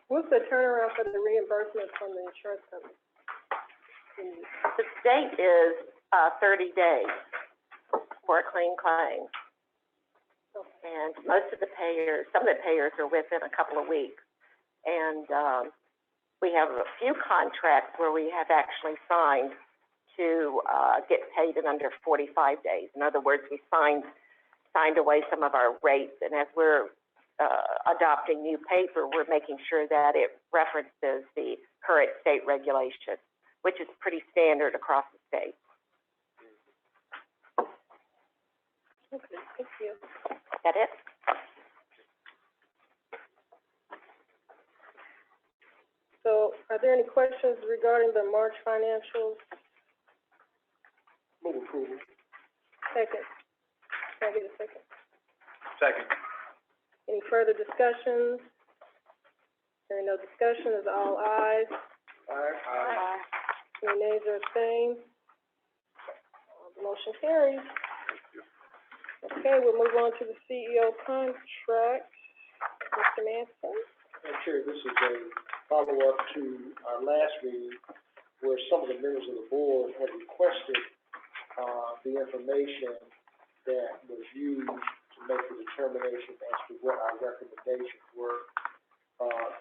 What's the turnaround for the reimbursement from the insurance company? The state is 30 days for a clean claim. And most of the payers, some of the payers are within a couple of weeks. And we have a few contracts where we have actually signed to get paid in under 45 days. In other words, we signed away some of our rates. And as we're adopting new paper, we're making sure that it references the current state regulation, which is pretty standard across the state. Okay, thank you. Is that it? So are there any questions regarding the March financials? Move approval. Second. Can I get a second? Second. Any further discussions? Hearing no discussion, is all ayes. Aye. Any nays or abstains? The motion carries. Okay, we'll move on to the CEO contract. Mr. Manson? Madam Chair, this is a follow-up to our last meeting where some of the members of the board had requested the information that was used to make the determination as to what our recommendations were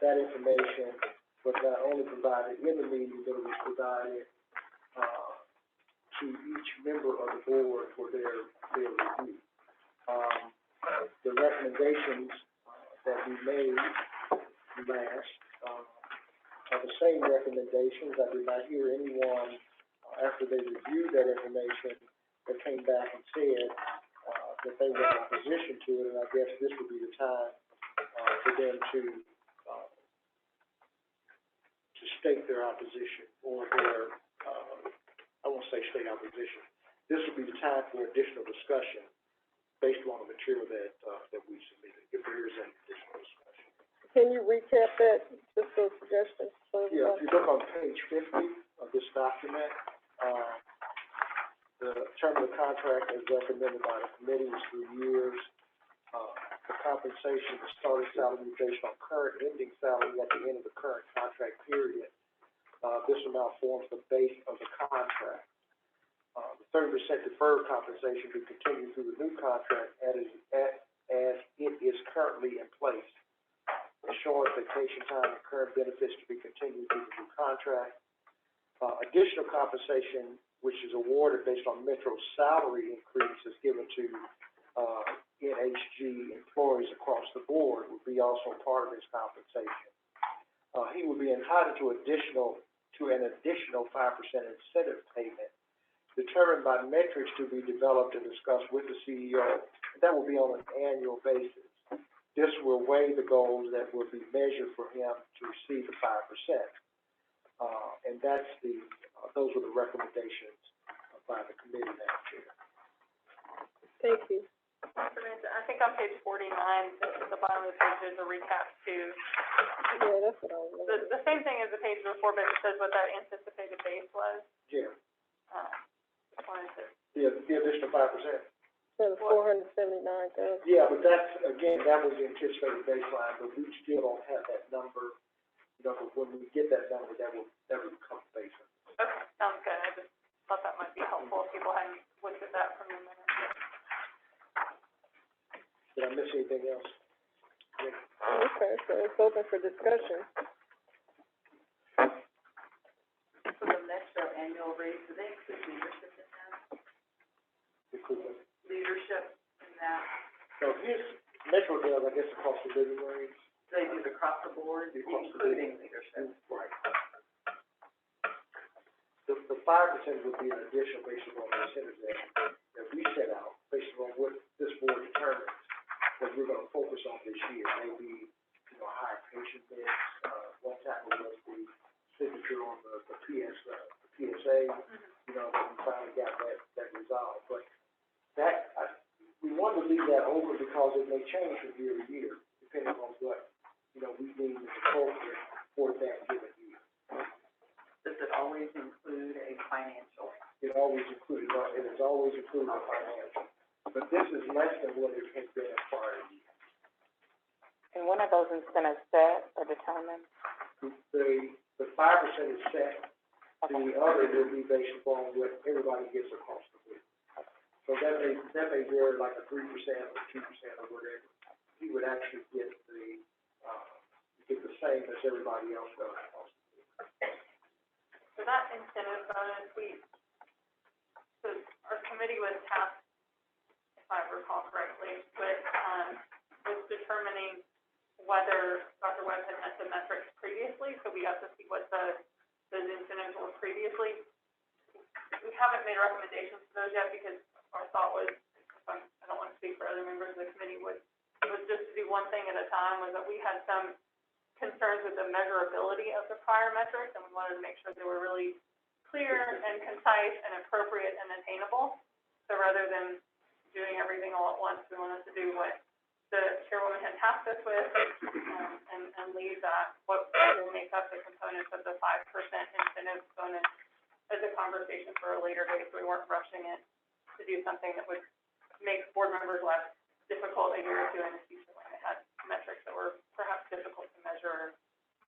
that information was not only provided in the meeting, but it was provided, to each member of the board for their review. The recommendations that we made last, are the same recommendations. I did not hear anyone, after they reviewed that information, that came back and said, that they were in opposition to it, and I guess this would be the time, for them to state their opposition, or their, I won't say state opposition. This would be the time for additional discussion based on the material that, that we submitted, if there is any additional discussion. Can you recap that, just those suggestions? Yeah, if you look on page 50 of this document, the term of the contract as recommended by the committee was 3 years. The compensation, the starting salary based on current ending salary at the end of the current contract period. This amount forms the base of the contract. The 30% deferred compensation will continue through the new contract as it is currently in place. Short vacation time and current benefits to be continued through the new contract. Additional compensation, which is awarded based on Metro's salary increase, is given to NHG employees across the board, would be also part of his compensation. He would be entitled to an additional 5% incentive payment determined by metrics to be developed and discussed with the CEO. That will be on an annual basis. This will weigh the goals that will be measured for him to receive the 5%. And that's those were the recommendations by the committee, Madam Chair. Thank you. I think on page 49, at the bottom of the page, there's a recap too. Yeah, that's what I was looking The same thing as the page before, but it says what that anticipated base was. Yeah, Just wanted to, the additional 5%. for. $479,000. Yeah, but that's, again, that was the anticipated baseline, but we still don't have that number. You know, but when we get that number, that will become baseline. okay, sounds good. I just thought that might be helpful if people hadn't looked at that from the minute. Did I miss anything else? Okay, so it's open for discussion. For the Metro annual raise, do they include leadership in that? Leadership in that? So here's, Metro does, I guess, the cost of living raise. They do it across the board, including leadership? Right. The 5% would be an additional based on the incentives that we set out, based on what this board determines that we're gonna focus on this year. Maybe, you know, higher patient mix, one time it was the signature on the PSA, you know, that we finally got that resolved. But that, we wanted to leave that open because it may change from year to year, depending on what, you know, we deem is appropriate for that given year. Does it always include a financial? It has always included a financial. But this is less than what it has been in prior years. And when are those incentives set or determined? The 5% is set. The other will be based upon what everybody gets across the board. So that may vary like a 3% or 2% or whatever. He would actually get the same as everybody else does across the board. So that incentive bonus, so our committee was tasked, if I recall correctly, with determining whether Dr. Webb had met the metrics previously, so we have to see what those incentives were previously. We haven't made recommendations to those yet because our thought was, I don't want to speak for other members of the committee, was just to do one thing at a time, was that we had some concerns with the measurability of the prior metrics, and we wanted to make sure they were really clear and concise and appropriate and attainable. So rather than doing everything all at once, we wanted to do what the chairwoman had tasked us with, and leave that, what will make up the components of the 5% incentive bonus as a conversation for a later date, so we weren't rushing it to do something that would make board members' lives difficult a year or two in the future when they had metrics that were perhaps difficult to measure or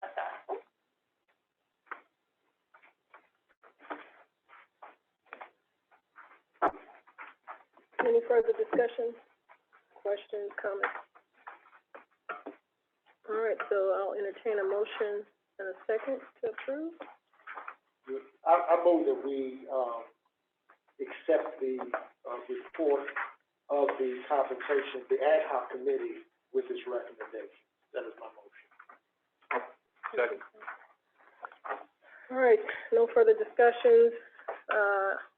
assess. Any further discussion, questions, comments? All right, so I'll entertain a motion and a second to approve. I move that we, accept the, report of the compensation, the ad hoc committee with its recommendation. That is my motion. Second. All right, no further discussions,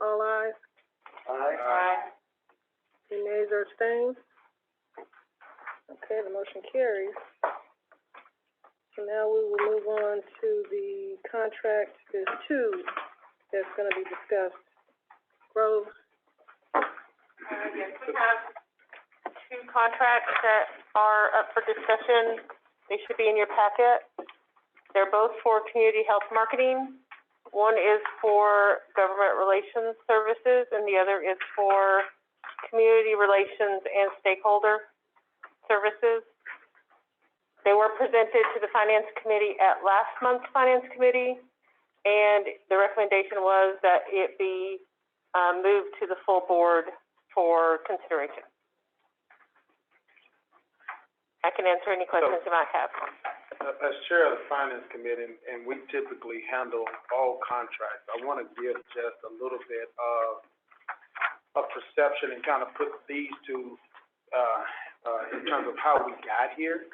all ayes, Aye. any nays or abstains? Okay, the motion carries. So now we will move on to the contract, there's two that's gonna be discussed. Grove, Yes, we have two contracts that are up for discussion. They should be in your packet. They're both for community health marketing. One is for government relations services, and the other is for community relations and stakeholder services. They were presented to the Finance Committee at last month's Finance Committee, and the recommendation was that it be moved to the full board for consideration. I can answer any questions you might have. As chair of the finance committee, and we typically handle all contracts, I want to give just a little bit of perception and kind of put these two in terms of how we got here,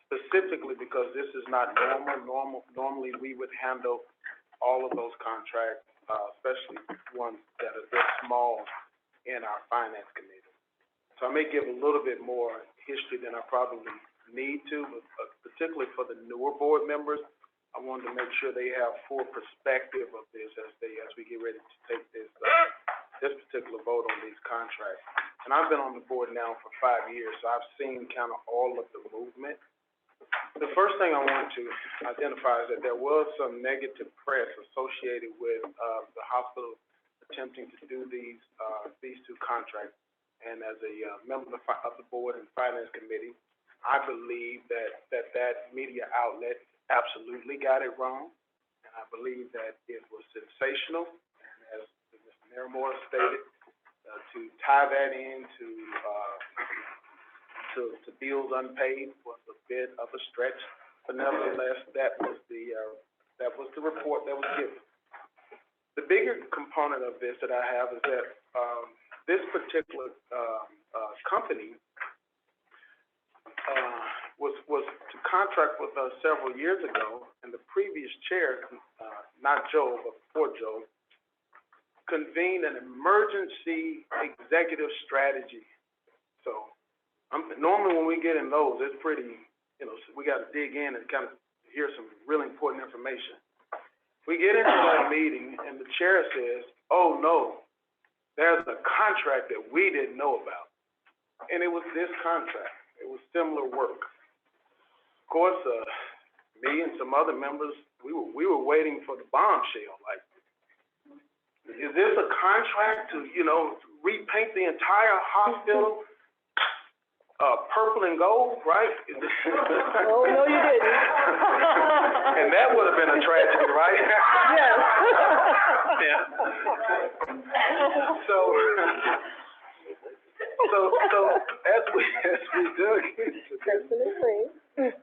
specifically because this is not normal. Normally, we would handle all of those contracts, especially ones that are this small in our finance committee. So I may give a little bit more history than I probably need to, but particularly for the newer board members, I wanted to make sure they have full perspective of this as we get ready to take this particular vote on these contracts. And I've been on the board now for 5 years, so I've seen kind of all of the movement. The first thing I want to identify is that there was some negative press associated with the hospital attempting to do these two contracts. And as a member of the board and finance committee, I believe that media outlet absolutely got it wrong, and I believe that it was sensational. And as Mr. Naramore stated, to tie that into to bills unpaid was a bit of a stretch, but nevertheless, that was the report that was given. The bigger component of this that I have is that this particular company was to contract with us several years ago, and the previous chair, not Joe, but before Joe, convened an emergency executive strategy. So normally when we get in those, it's pretty, we got to dig in and kind of hear some really important information. We get into that meeting, and the chair says, "Oh no, there's a contract that we didn't know about," and it was this contract. It was similar work. Of course, me and some other members, we were waiting for the bombshell. Like, is this a contract to, repaint the entire hospital purple and gold, right? oh, no, you didn't. And that would have been a tragedy, right? Yes. Yeah. So as we dug into this,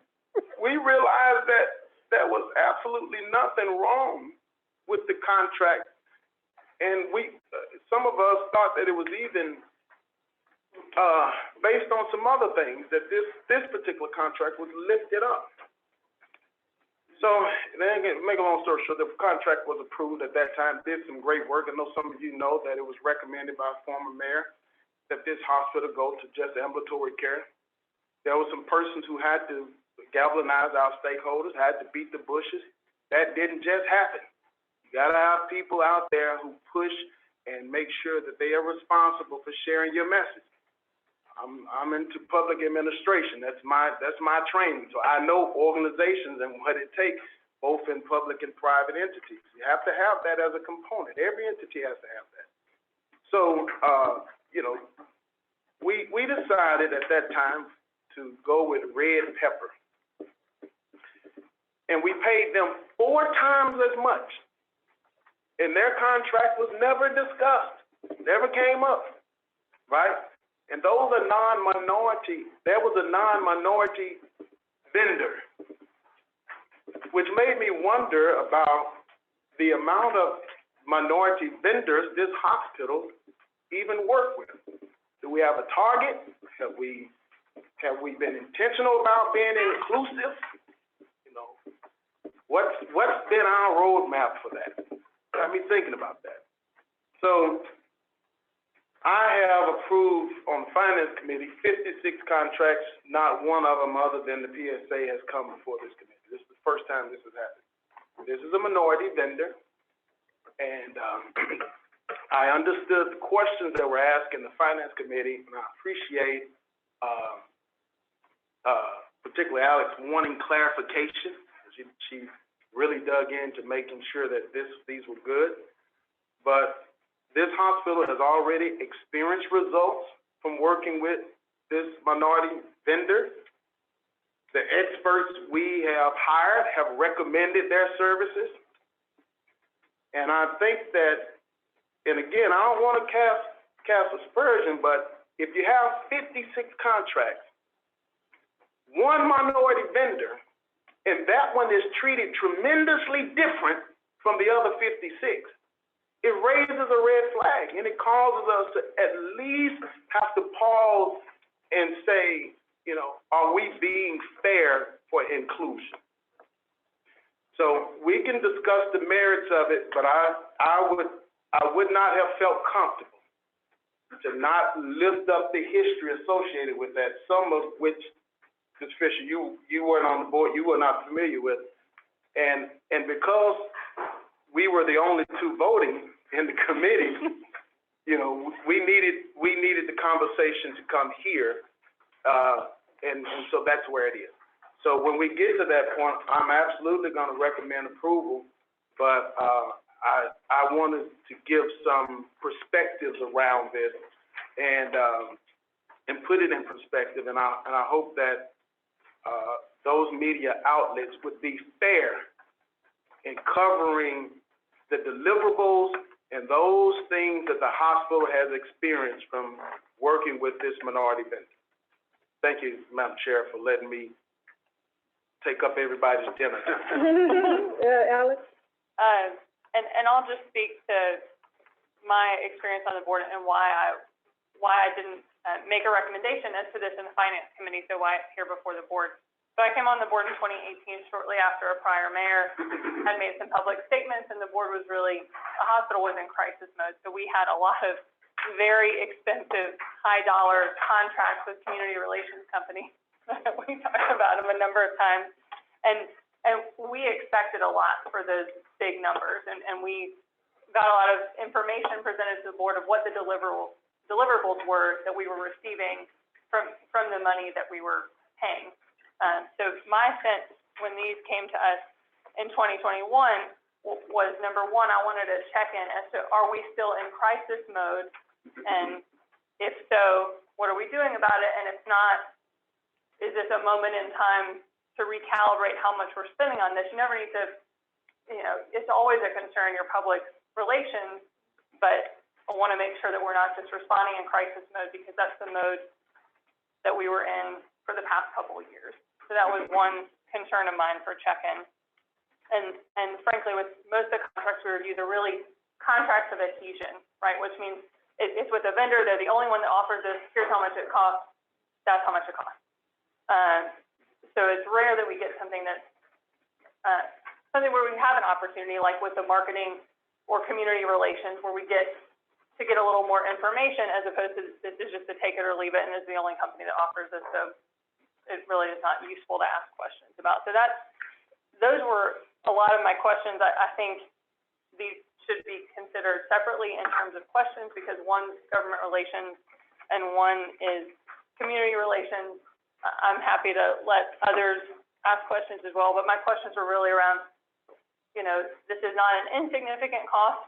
we realized that there was absolutely nothing wrong with the contract, and some of us thought that it was even based on some other things that this particular contract was lifted up. So, then, make a long story short, the contract was approved at that time, did some great work. I know some of you know that it was recommended by a former mayor that this hospital go to just ambulatory care. There were some persons who had to galvanize our stakeholders, had to beat the bushes. That didn't just happen. You gotta have people out there who push and make sure that they are responsible for sharing your message. I'm into public administration. That's my training. So I know organizations and what it takes, both in public and private entities. You have to have that as a component. Every entity has to have that. So, we decided at that time to go with Red Pepper. And we paid them 4 times as much. And their contract was never discussed, never came up, right? And those are non-minority. There was a non-minority vendor, which made me wonder about the amount of minority vendors this hospital even work with. Do we have a target? Have we been intentional about being inclusive? You know, what's been our roadmap for that? Got me thinking about that. So I have approved on the finance committee 56 contracts. Not one of them other than the PSA has come before this committee. This is the first time this has happened. This is a minority vendor, and I understood the questions that were asked in the finance committee, and I appreciate particularly Alex wanting clarification. She really dug into making sure that these were good. But this hospital has already experienced results from working with this minority vendor. The experts we have hired have recommended their services. And I think that, and again, I don't want to cast aspersion, but if you have 56 contracts, one minority vendor, and that one is treated tremendously different from the other 56, it raises a red flag, and it causes us to at least have to pause and say, you know, are we being fair for inclusion? So we can discuss the merits of it, but I would not have felt comfortable to not lift up the history associated with that, some of which, Ms. Fisher, you weren't on the board, you were not familiar with. And because we were the only two voting in the committee, you know, we needed the conversation to come here, and so that's where it is. So when we get to that point, I'm absolutely going to recommend approval, but I wanted to give some perspectives around this and put it in perspective, and I hope that those media outlets would be fair in covering the deliverables and those things that the hospital has experienced from working with this minority vendor. Thank you, Madam Chair, for letting me take up everybody's dinner time. Alex? And I'll just speak to my experience on the board and why I didn't make a recommendation as to this in the finance committee, so why it's here before the board. So I came on the board in 2018, shortly after a prior mayor had made some public statements, and the board was really, the hospital was in crisis mode. So we had a lot of very expensive, high-dollar contracts with community relations companies. We talked about them a number of times, and we expected a lot for those big numbers, and we got a lot of information presented to the board of what the deliverables were that we were receiving from the money that we were paying. So my sense when these came to us in 2021 was, number one, I wanted to check in as to, are we still in crisis mode? And if so, what are we doing about it? And if not, is this a moment in time to recalibrate how much we're spending on this? You never need to, you know, it's always a concern, your public relations, but I want to make sure that we're not just responding in crisis mode, because that's the mode that we were in for the past couple of years. So that was one concern of mine for check-in. And frankly, with most of the contracts we review, they're really contracts of adhesion, right? Which means it's with a vendor, they're the only one that offers this, here's how much it costs, that's how much it costs. So it's rare that we get something that's, something where we have an opportunity, like with the marketing or community relations, where we get to get a little more information, as opposed to this is just a take it or leave it, and is the only company that offers this, so it really is not useful to ask questions about. So those were a lot of my questions. I think these should be considered separately in terms of questions, because one's government relations and one is community relations. I'm happy to let others ask questions as well, but my questions were really around, you know, this is not an insignificant cost.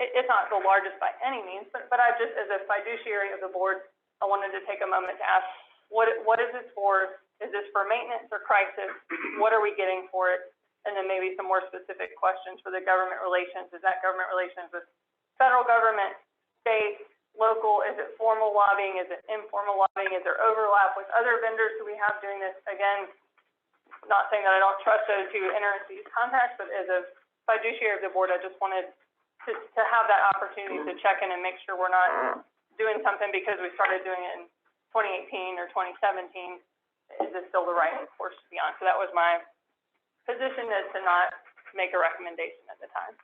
It's not the largest by any means, but I just, as a fiduciary of the board, I wanted to take a moment to ask, what is this for? Is this for maintenance or crisis? What are we getting for it? And then maybe some more specific questions for the government relations. Is that government relations with federal government, state, local? Is it formal lobbying? Is it informal lobbying? Is there overlap with other vendors who we have doing this? Again, not saying that I don't trust those who enter into these contracts, but as a fiduciary of the board, I just wanted to have that opportunity to check in and make sure we're not doing something because we started doing it in 2018 or 2017. Is this still the right course to be on? So that was my position, is to not make a recommendation at the time.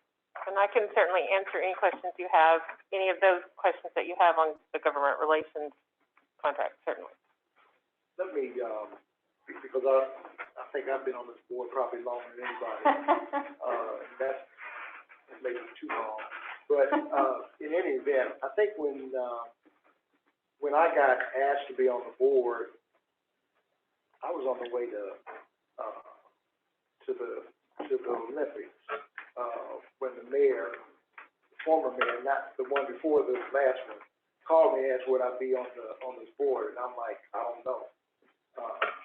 And I can certainly answer any questions you have, any of those questions that you have on the government relations contract, certainly. Let me, because I think I've been on this board probably longer than anybody. That's maybe too long. But, in any event, I think when I got asked to be on the board, I was on the way to the Olympics, when the mayor, former mayor, not the one before the last one, called me and asked would I be on this board, and I'm like, I don't know.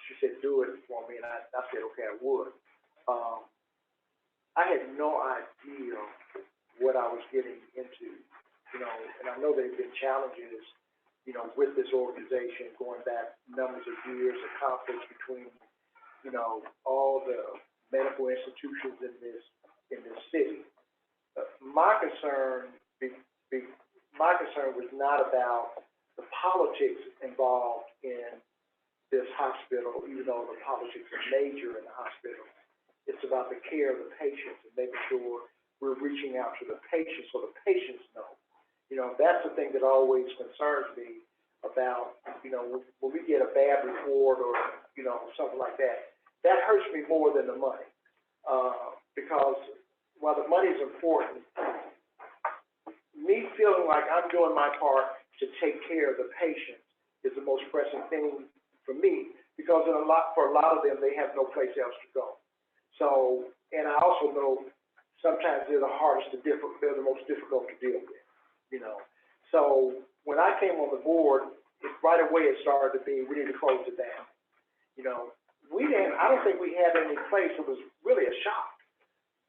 She said, do it for me, and I said, okay, I would. I had no idea what I was getting into, and I know there have been challenges, with this organization going back numbers of years, of conflicts between, all the medical institutions in this city. My concern was not about the politics involved in this hospital, even though the politics are major in the hospital. It's about the care of the patients and making sure we're reaching out to the patients so the patients know. That's the thing that always concerns me about, when we get a bad report or, something like that. That hurts me more than the money. Because while the money is important, me feeling like I'm doing my part to take care of the patients is the most pressing thing for me, because for a lot of them, they have no place else to go. So, and I also know sometimes they're the they're the most difficult to deal with, So when I came on the board, right away it started to be, we need to close it down. I don't think we had any place. It was really a shock.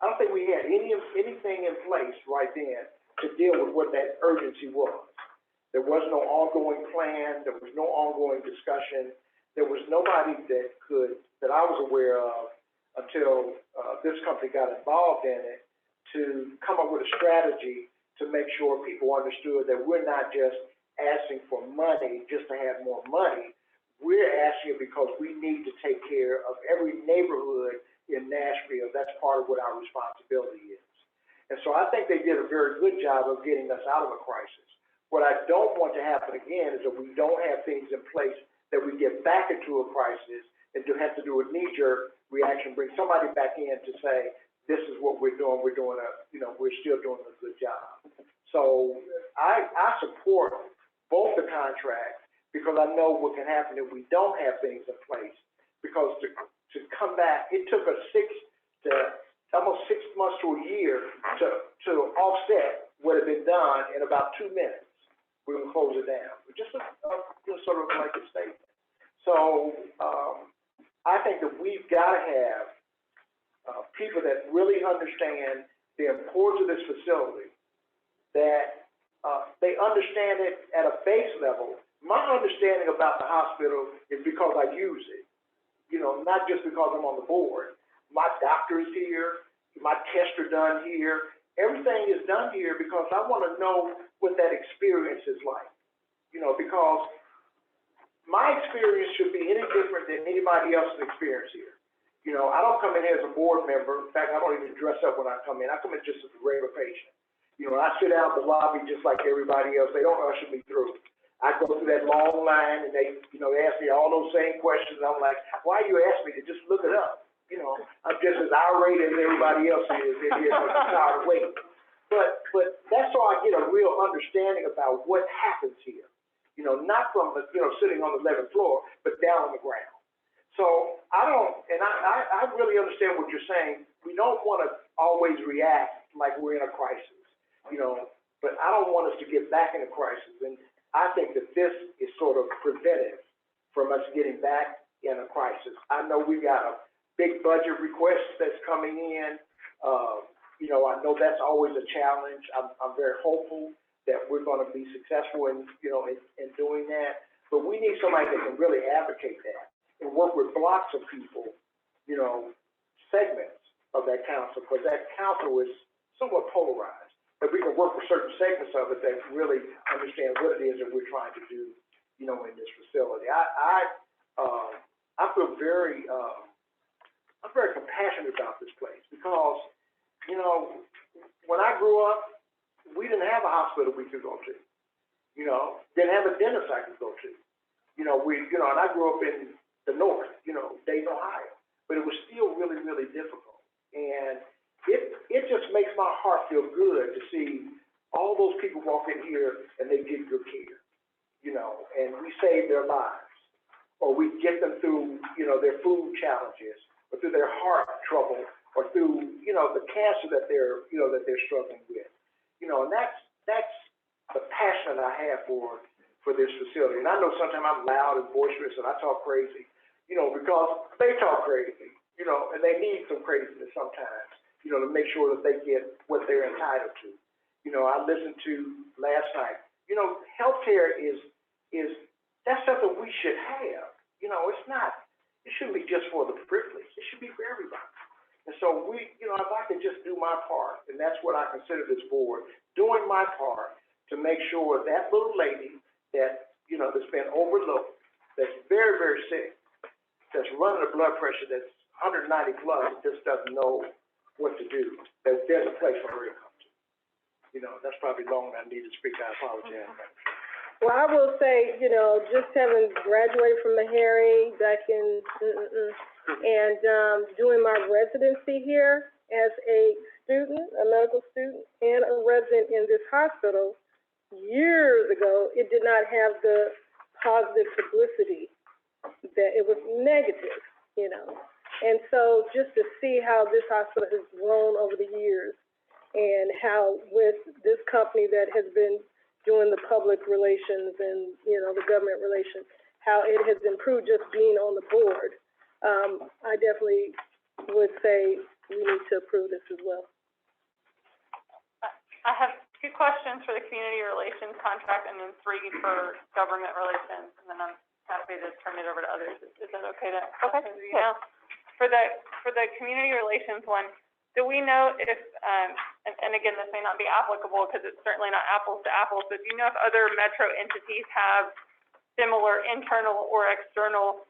I don't think we had anything in place right then to deal with what that urgency was. There was no ongoing plan. There was no ongoing discussion. There was nobody that I was aware of until this company got involved in it to come up with a strategy to make sure people understood that we're not just asking for money just to have more money. We're asking because we need to take care of every neighborhood in Nashville. That's part of what our responsibility is. And so I think they did a very good job of getting us out of a crisis. What I don't want to happen again is that we don't have things in place that we get back into a crisis and to have to do a knee-jerk reaction, bring somebody back in to say, this is what we're doing. We're still doing a good job. So I support both the contracts, because I know what can happen if we don't have things in place. Because to come back, it took us almost 6 months to a year to offset what had been done in about 2 minutes. We're gonna close it down. Just sort of like a statement. So I think that we've got to have people that really understand the importance of this facility, that they understand it at a base level. My understanding about the hospital is because I use it, not just because I'm on the board. My doctor is here, my tests are done here, everything is done here because I want to know what that experience is like, because my experience should be any different than anybody else's experience here. I don't come in here as a board member. In fact, I don't even dress up when I come in. I come in just as a regular patient. I sit down in the lobby just like everybody else. They don't usher me through. I go through that long line and they ask me all those same questions. I'm like, why you ask me to just look it up? I'm just as irate as everybody else is in here, but I'm tired of waiting. But that's so I get a real understanding about what happens here. Not from sitting on the 11th floor, but down on the ground. So I really understand what you're saying. We don't want to always react like we're in a crisis, but I don't want us to get back in a crisis. And I think that this is sort of preventive from us getting back in a crisis. I know we got a big budget request that's coming in. I know that's always a challenge. I'm very hopeful that we're gonna be successful in, you know, in doing that. But we need somebody that can really advocate that and work with blocks of people, you know, segments of that council, because that council is somewhat polarized. But we can work with certain segments of it that really understand what it is that we're trying to do, you know, in this facility. I feel very, I'm very compassionate about this place because, you know, when I grew up, we didn't have a hospital we could go to. You know, didn't have a dentist I could go to. You know, and I grew up in the north, you know, Dayton, Ohio, but it was still really, really difficult. And it just makes my heart feel good to see all those people walk in here and they get good care, you know, and we save their lives, or we get them through, you know, their food challenges, or through their heart trouble, or through, you know, the cancer that they're struggling with, you know, and that's the passion that I have for this facility. And I know sometimes I'm loud and boisterous and I talk crazy, you know, because they talk crazy, you know, and they need some craziness sometimes, you know, to make sure that they get what they're entitled to. You know, I listened to last night, you know, healthcare is that's something we should have. You know, it shouldn't be just for the privileged. It should be for everybody. And so you know, if I could just do my part, and that's what I consider this board, doing my part to make sure that little lady that, you know, that's been overlooked, that's very, very sick, that's running a blood pressure that's 190 plus, just doesn't know what to do, that there's a place for her to come to. You know, that's probably longer than I need to speak. I apologize. Well, I will say, you know, just having graduated from Meharry back in, and doing my residency here as a student, a medical student, and a resident in this hospital years ago, it did not have the positive publicity, that it was negative, you know. And so just to see how this hospital has grown over the years, and how with this company that has been doing the public relations and, you know, the government relations, how it has improved just being on the board, I definitely would say we need to approve this as well. I have 2 questions for the community relations contract and then 3 for government relations, and then I'm happy to turn it over to others. Is that okay to? Okay. You know, for the community relations one, do we know if, and again, this may not be applicable because it's certainly not apples to apples, but do you know if other metro entities have similar internal or external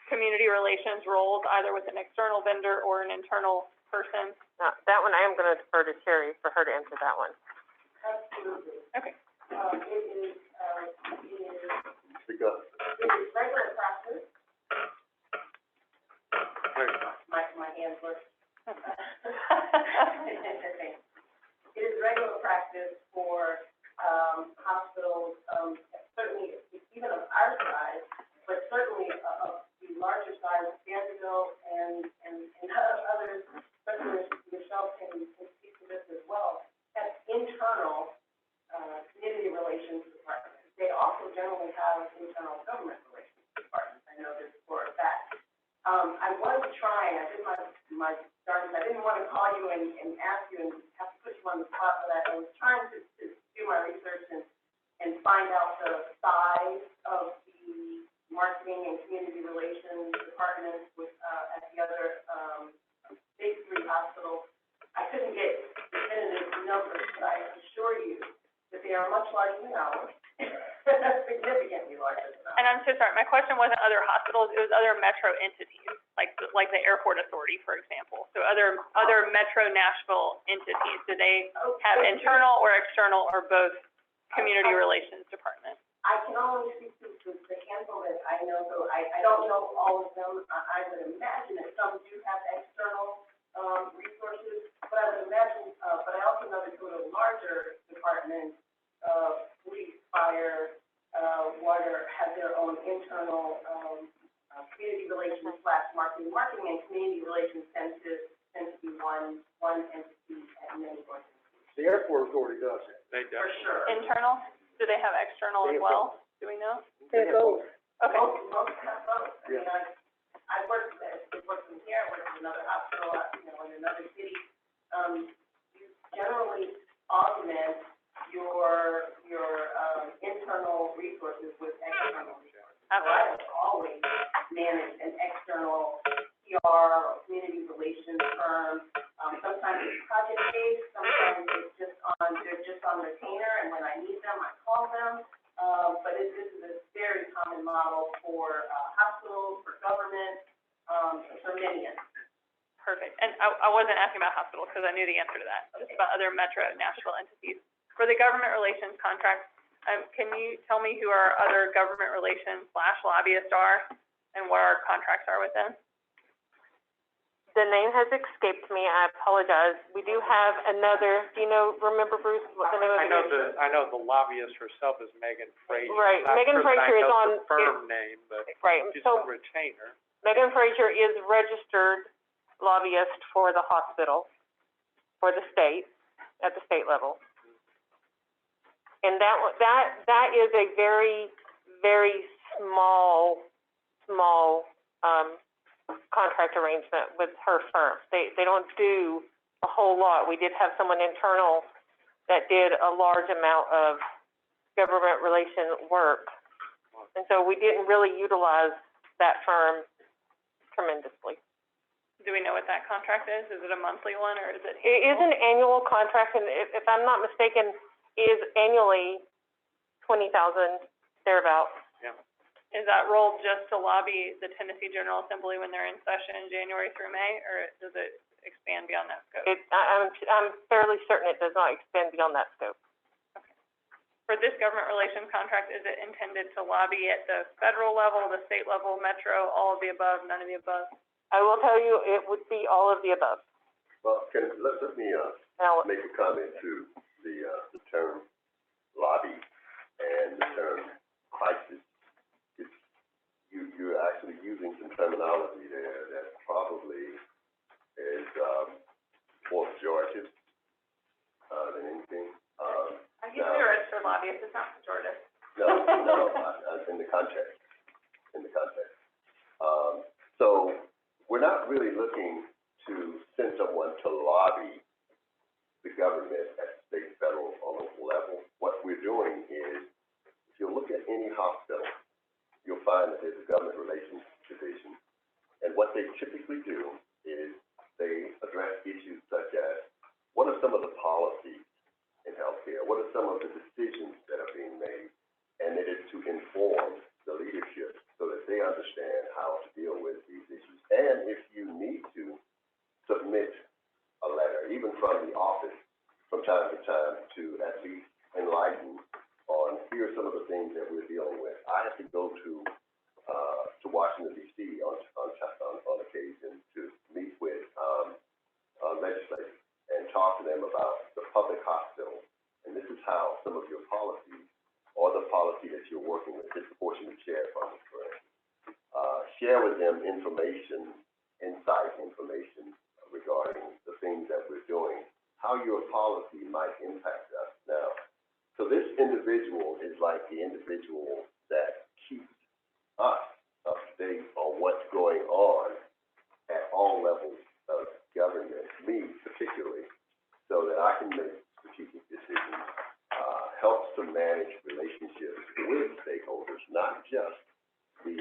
community relations roles, either with an external vendor or an internal person? Now, that one I am gonna defer to Terry for her to answer that one. Absolutely. Okay. It is Speak up. regular practice. My hands work. It is regular practice for, hospitals, certainly even of our size, but certainly of the larger size, Vanderbilt and others, especially Michelle can speak to this as well, have internal, community relations departments. They also generally have internal government relations departments. I know this for a fact. I was trying, I did my darndest, I didn't want to call you and ask you and have to put you on the spot for that. I was trying to do my research and find out the size of the marketing and community relations departments with, at the other, big 3 hospitals. I couldn't get definitive numbers, but I assure you that they are much larger than ours, significantly larger than ours. And I'm so sorry, my question wasn't other hospitals, it was other metro entities, like the airport authority, for example. So other metro Nashville entities, do they have internal or external or both community relations departments? I can only speak to the handful that I know, so I don't know all of them. I would imagine that some do have external, resources, but I would imagine, but I also know that some of the larger departments, police, fire, water, have their own internal, community relations / marketing. Marketing and community relations tend to be one entity at many organizations. The airport authority does it. They For definitely. sure. Internal? Do they have external as well? Do we know? They both. Okay. Most have both. I mean, I worked in here, I worked in another hospital, in another city. You generally augment your, internal resources with external resources. So I Absolutely. have always managed an external PR or community relations firm. Sometimes it's project-based, sometimes it's they're just on retainer, and when I need them, I call them. But this is a very common model for, hospitals, for government, for many entities. Perfect. And I wasn't asking about hospitals because I knew the answer to that. Just about other Metro Nashville entities. For the government relations contract, can you tell me who our other government relations / lobbyists are and what our contracts are with them? The name has escaped me, I apologize. We do have another, do you remember Bruce, what the name of it is? I know the lobbyist herself is Megan Frazier. Right, Not Megan sure that Frazier is I know on, the firm name, but right, she's so a retainer. Megan Frazier is registered lobbyist for the hospital, for the state, at the state level. And that is a very, very small, contract arrangement with her firm. They don't do a whole lot. We did have someone internal that did a large amount of government relation work. And so we didn't really utilize that firm tremendously. Do we know what that contract is? Is it a monthly one or is it? It is an annual contract, and if I'm not mistaken, is annually $20,000 thereabouts. Yeah. Is that role just to lobby the Tennessee General Assembly when they're in session January through May, or does it expand beyond that scope? I'm fairly certain it does not extend beyond that scope. For this government relations contract, is it intended to lobby at the federal level, the state level, Metro, all of the above, none of the above? I will tell you, it would be all of the above. Well, let me, Now, make a comment to the term lobby and the term crisis. You're actually using some terminology there that probably is, more pejorative, than anything. I used to be a registered lobbyist, it's not pejorative. No, in the context. So we're not really looking to send someone to lobby the government at state, federal, or local level. What we're doing is, if you look at any hospital, you'll find that there's a government relations division. And what they typically do is they address issues such as, what are some of the policies in healthcare? What are some of the decisions that are being made? And it is to inform the leadership so that they understand how to deal with these issues. And if you need to submit a letter, even from the office, from time to time, to at least enlighten on, here are some of the things that we're dealing with. I have to go to Washington, D.C. on occasion to meet with legislators and talk to them about the public hospital. And this is how some of your policies, or the policy that you're working with, disproportionate share funds, for instance, share with them information, inside information regarding the things that we're doing, how your policy might impact us. Now, so this individual is like the individual that keeps us up to date on what's going on at all levels of government, me particularly, so that I can make strategic decisions, helps to manage relationships with stakeholders, not just the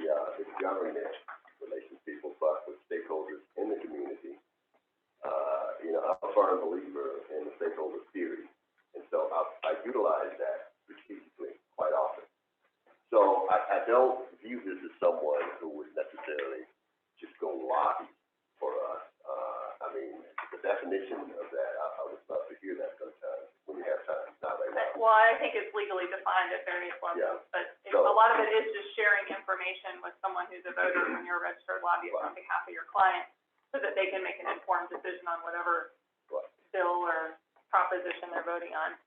government relations people, but with stakeholders in the community. I'm a firm believer in the stakeholder theory, and so I utilize that strategically quite often. So I don't view this as someone who would necessarily just go lobby for us. I mean, the definition of that, I would love to hear that sometime when you have time, not right now. Well, I think it's legally defined at various levels, Yeah. but So- a lot of it is just sharing information with someone who's a voter when you're a registered lobbyist on behalf of your client, so that they can make an informed decision on whatever bill or proposition they're voting on.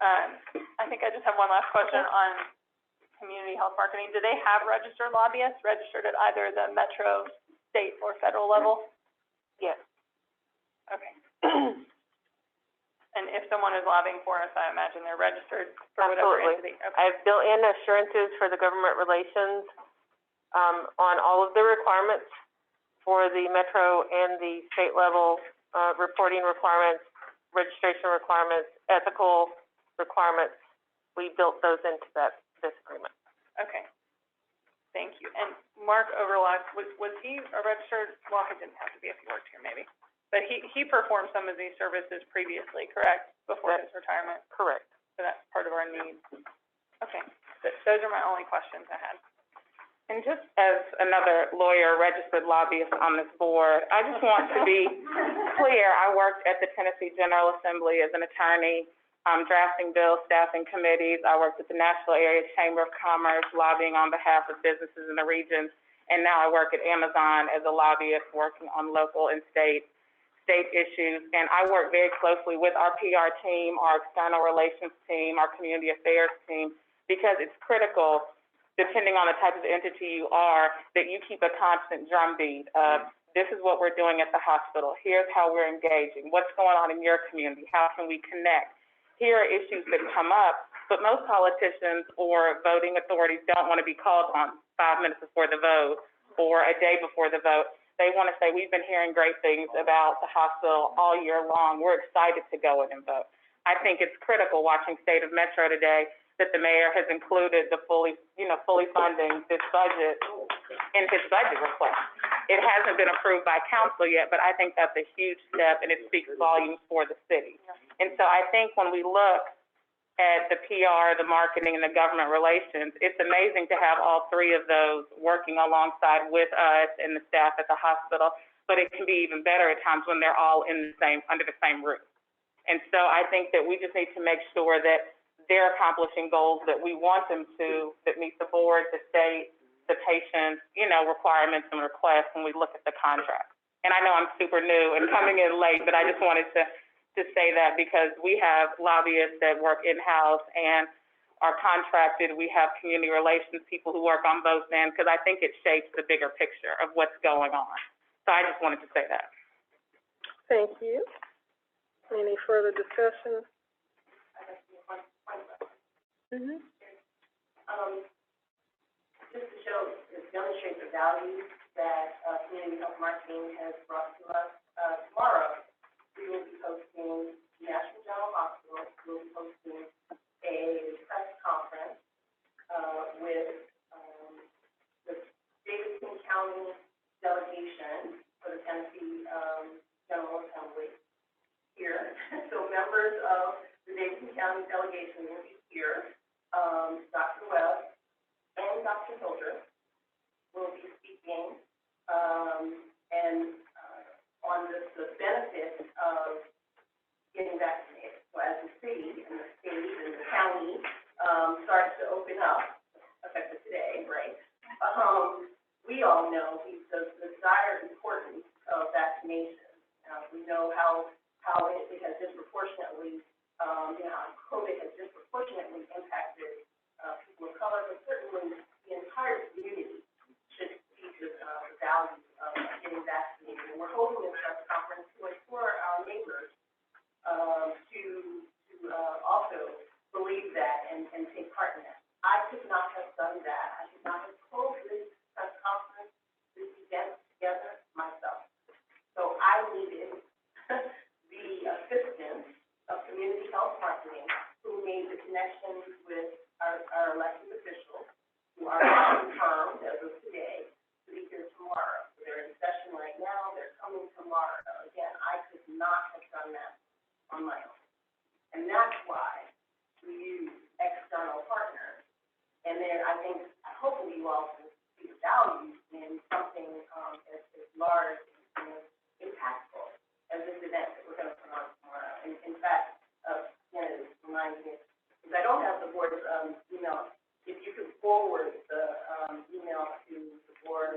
I think I just have one last question on community health marketing. Do they have registered lobbyists registered at either the metro, state, or federal level? yes. Okay. And if someone is lobbying for us, I imagine they're registered for whatever Absolutely. entity. Okay. I've built in assurances for the government relations, on all of the requirements for the metro and the state level, reporting requirements, registration requirements, ethical, requirements, we built those into this agreement. Okay, thank you. And Mark Overlock, was he a registered, well, he didn't have to be if he worked here maybe, but he performed some of these services previously, correct, before his retirement? Correct. So that's part of our need. Okay, those are my only questions I had. And just as another lawyer, registered lobbyist on this board, I just want to be clear, I worked at the Tennessee General Assembly as an attorney, drafting bills, staffing committees. I worked at the Nashville Area Chamber of Commerce, lobbying on behalf of businesses in the regions. And now I work at Amazon as a lobbyist, working on local and state issues. And I work very closely with our PR team, our external relations team, our community affairs team, because it's critical, depending on the type of entity you are, that you keep a constant drumbeat of, this is what we're doing at the hospital, here's how we're engaging, what's going on in your community, how can we connect? Here are issues that come up, but most politicians or voting authorities don't want to be called on 5 minutes before the vote or a day before the vote. They want to say, we've been hearing great things about the hospital all year long, we're excited to go in and vote. I think it's critical, watching State of Metro today, that the mayor has included the fully funding this budget in his budget request. It hasn't been approved by council yet, but I think that's a huge step, and it speaks volumes for the city. And so I think when we look at the PR, the marketing, and the government relations, it's amazing to have all three of those working alongside with us and the staff at the hospital, but it can be even better at times when they're all under the same roof. And so I think that we just need to make sure that they're accomplishing goals that we want them to, that meet the board, the state, the patient's, requirements and requests when we look at the contract. And I know I'm super new and coming in late, but I just wanted to say that because we have lobbyists that work in-house and are contracted. We have community relations people who work on both ends, because I think it shapes the bigger picture of what's going on. So I just wanted to say that. Thank you. Any further discussion? Mm-hmm. Just to show, to demonstrate the value that, community health marketing has brought to us, tomorrow, we will be hosting National General Hospital, we'll be hosting a press conference, with, the Davidson County delegation for the Tennessee, General Assembly here. So members of the Davidson County delegation will be here. Dr. Webb and Dr. Hilder will be speaking, on the benefits of getting vaccinated. So as the city and the state and the county, starts to open up, effective today, right? We all know the dire importance of vaccination. We know how it has disproportionately, COVID has disproportionately impacted people of color, but certainly the entire community should see the value of getting vaccinated. And we're holding this press conference to assure our neighbors to also believe that and take part in that. I could not have done that. I could not have pulled this press conference, this event together myself. So I needed the assistance of community health marketing, who made the connections with our elected officials, who are confirmed as of today to be here tomorrow. They're in session right now, they're coming tomorrow. Again, I could not have done that on my own. And that's why we use external partners. And then I think, hopefully you all can see the value in something as large and impactful as this event that we're going to put on tomorrow. And in fact, it reminds me, because I don't have the board's email, if you could forward the email to the board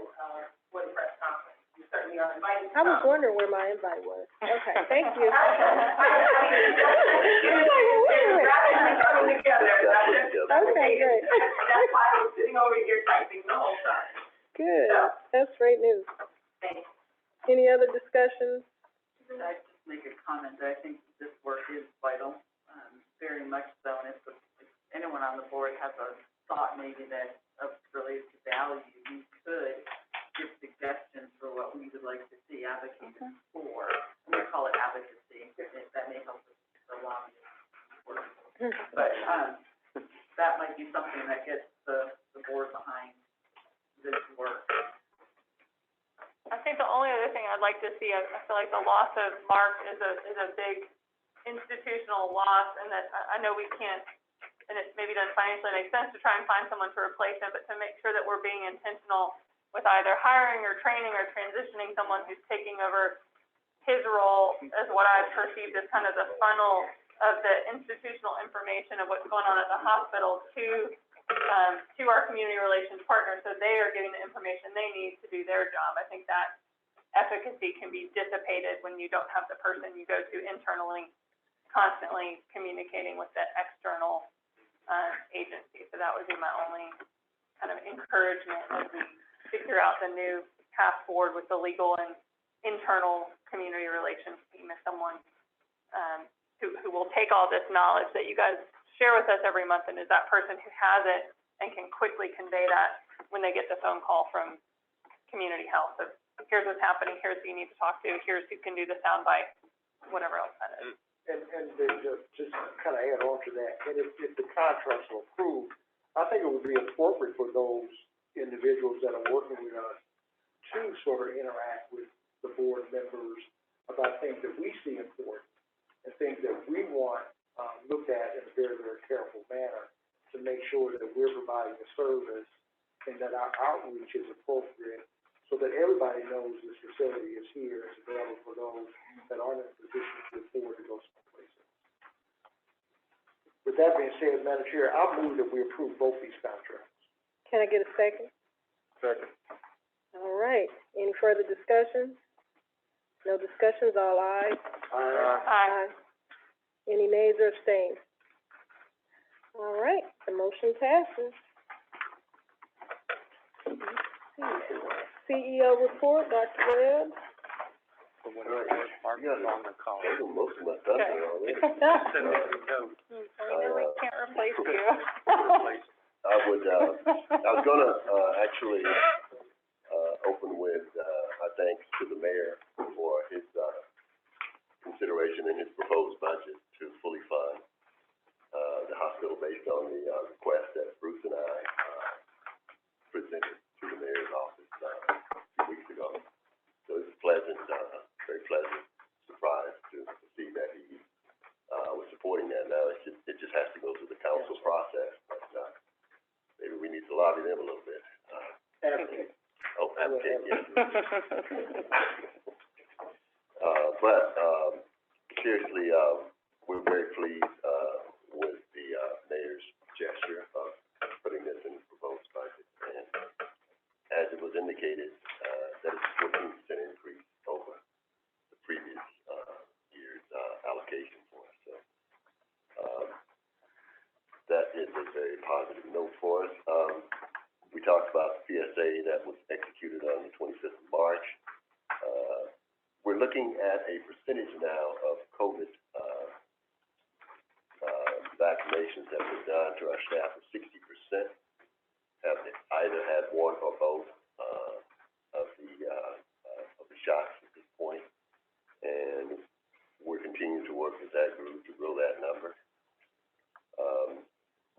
for the press conference. You certainly are invited to come. I was wondering where my invite was. Okay, thank you. Coming together. Okay, great. That's why I was sitting over here typing the whole time. Good, that's great news. Thanks. Any other discussions? I'd just make a comment that I think this work is vital, very much so, and if anyone on the board has a thought maybe that related to value, we could give suggestions for what we would like to see advocated for. We call it advocacy, if that may help us a lot. this work. I think the only other thing I'd like to see, I feel like the loss of Mark is a big institutional loss, and that I know we can't, and it maybe doesn't financially make sense to try and find someone to replace him, but to make sure that we're being intentional with either hiring or training or transitioning someone who's taking over his role as what I've perceived as kind of the funnel of the institutional information of what's going on at the hospital to our community relations partners, so they are getting the information they need to do their job. I think that efficacy can be dissipated when you don't have the person you go to internally constantly communicating with the external agency. So that would be my only kind of encouragement as we figure out the new path forward with the legal and internal community relations team, as someone who will take all this knowledge that you guys share with us every month, and is that person who has it and can quickly convey that when they get the phone call from community health of, here's what's happening, here's who you need to talk to, here's who can do the soundbite, whatever else that is. And just kind of add on to that, and if the contracts are approved, I think it would be appropriate for those individuals that are working with us to sort of interact with the board members about things that we see important and things that we want looked at in a very, very careful manner to make sure that we're providing a service and that our outreach is appropriate so that everybody knows this facility is here, it's available for those that aren't in a position to afford to go someplace else. With that being said, Madam Chair, I'll move that we approve both these contracts. Can I get a second? Second. All right. Any further discussion? No discussions, all ayes? Aye. Any nays or abstains? All right, the motion passes. CEO report, Dr. Webb. Mark is on the call. I know most of my stuff there already. I know we can't replace you. I was gonna, actually, open with, thanks to the mayor for his, consideration in his proposed budget to fully fund, the hospital based on the, request that Bruce and I, presented to the mayor's office, 2 weeks ago. So it's a pleasant, very pleasant surprise to see that he, was supporting that. Now, it just has to go through the council process, but, maybe we need to lobby them a little bit. Advocate. Oh, advocate, yes. Seriously, we're very pleased, with the, mayor's gesture of putting this in the proposed budget. And as it was indicated, that is a 14% increase over the previous, year's, allocation for us. So, that is a very positive note for us. We talked about the PSA that was executed on the 25th of March. We're looking at a percentage now of COVID vaccinations that were done to our staff of 60% have either had one or both of the shots at this point, and we're continuing to work with that group to grow that number.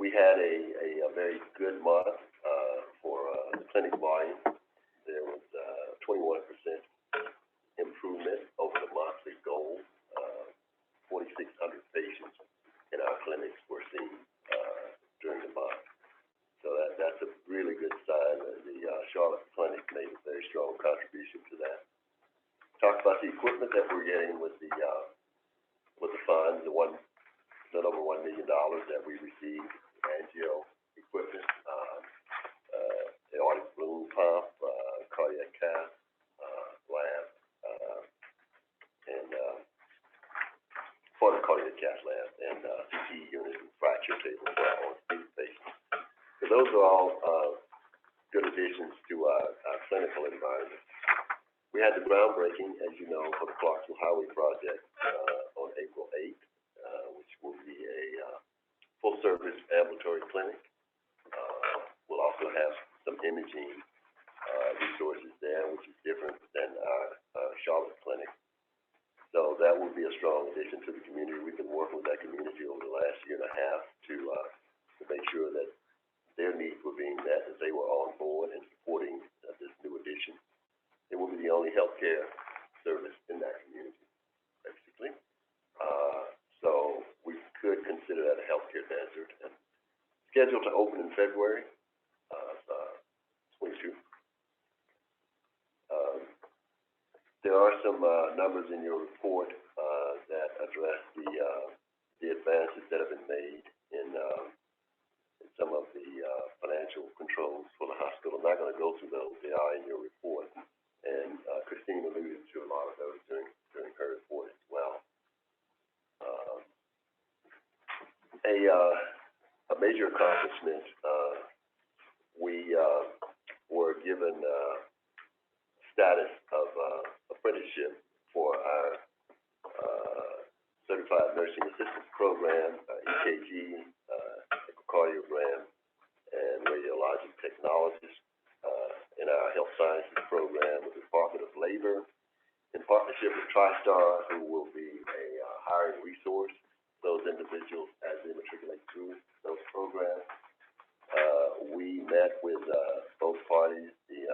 We had a very good month for the clinic volume. There was 21% improvement over the monthly goal. 4,600 patients in our clinics were seen during the month. So that's a really good sign. The Charlotte Clinic made a very strong contribution to that. Talked about the equipment that we're getting with the funds, the little over $1 million that we received, angio equipment, the aortic balloon pump, cardiac cath, lab, and for the cardiac cath lab, and CT unit and fracture table for our orthopedic patients. So those are all good additions to our clinical environment. We had the groundbreaking, as you know, for the Clarksville Highway project on April 8th, which will be a full-service ambulatory clinic. We'll also have some imaging resources there, which is different than our Charlotte clinic. So that will be a strong addition to the community. We've been working with that community over the last year and a half to make sure that their needs were being met, that they were on board and supporting only healthcare service in that community, basically. So we could consider that a healthcare desert, and scheduled to open in February, 22. There are some, numbers in your report, that address the advances that have been made in some of the, financial controls for the hospital. I'm not gonna go through those, they are in your report. And, Christine alluded to a lot of those during her report as well. A major accomplishment, we, were given, status of, apprenticeship for our, Certified Nursing Assistance Program, EKG, echocardiogram, and radiologic technologist, in our Health Sciences Program with the Department of Labor, in partnership with TriStar, who will be a, hiring resource for those individuals as they matriculate through those programs. We met with, both parties, the,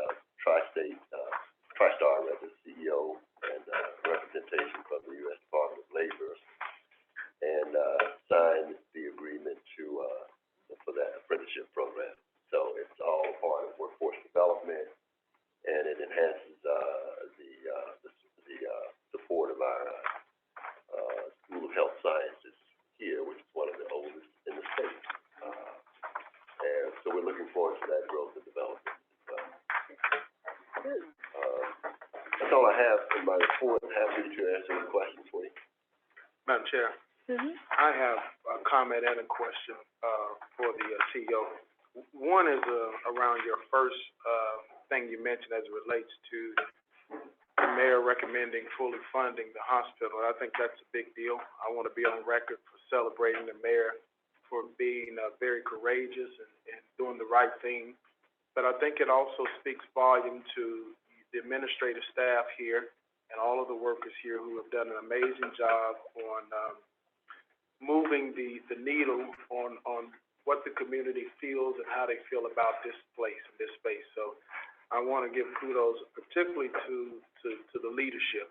TriStar, rather, CEO, and, representation from the U.S. Department of Labor, and, signed the agreement for that apprenticeship program. So it's all part of workforce development, and it enhances, the support of our, School of Health Sciences here, which is one of the oldest in the state. And so we're looking forward to that growth and development as well. That's all I have in my report. Happy to answer any questions for you. Madam Chair, I have a comment and a question, for the, CEO. One is, around your first, thing you mentioned as it relates to the mayor recommending fully funding the hospital. I think that's a big deal. I want to be on record for celebrating the mayor for being, very courageous and doing the right thing. But I think it also speaks volume to the administrative staff here and all of the workers here who have done an amazing job on, moving the needle on what the community feels and how they feel about this place and this space. So I want to give kudos particularly to the leadership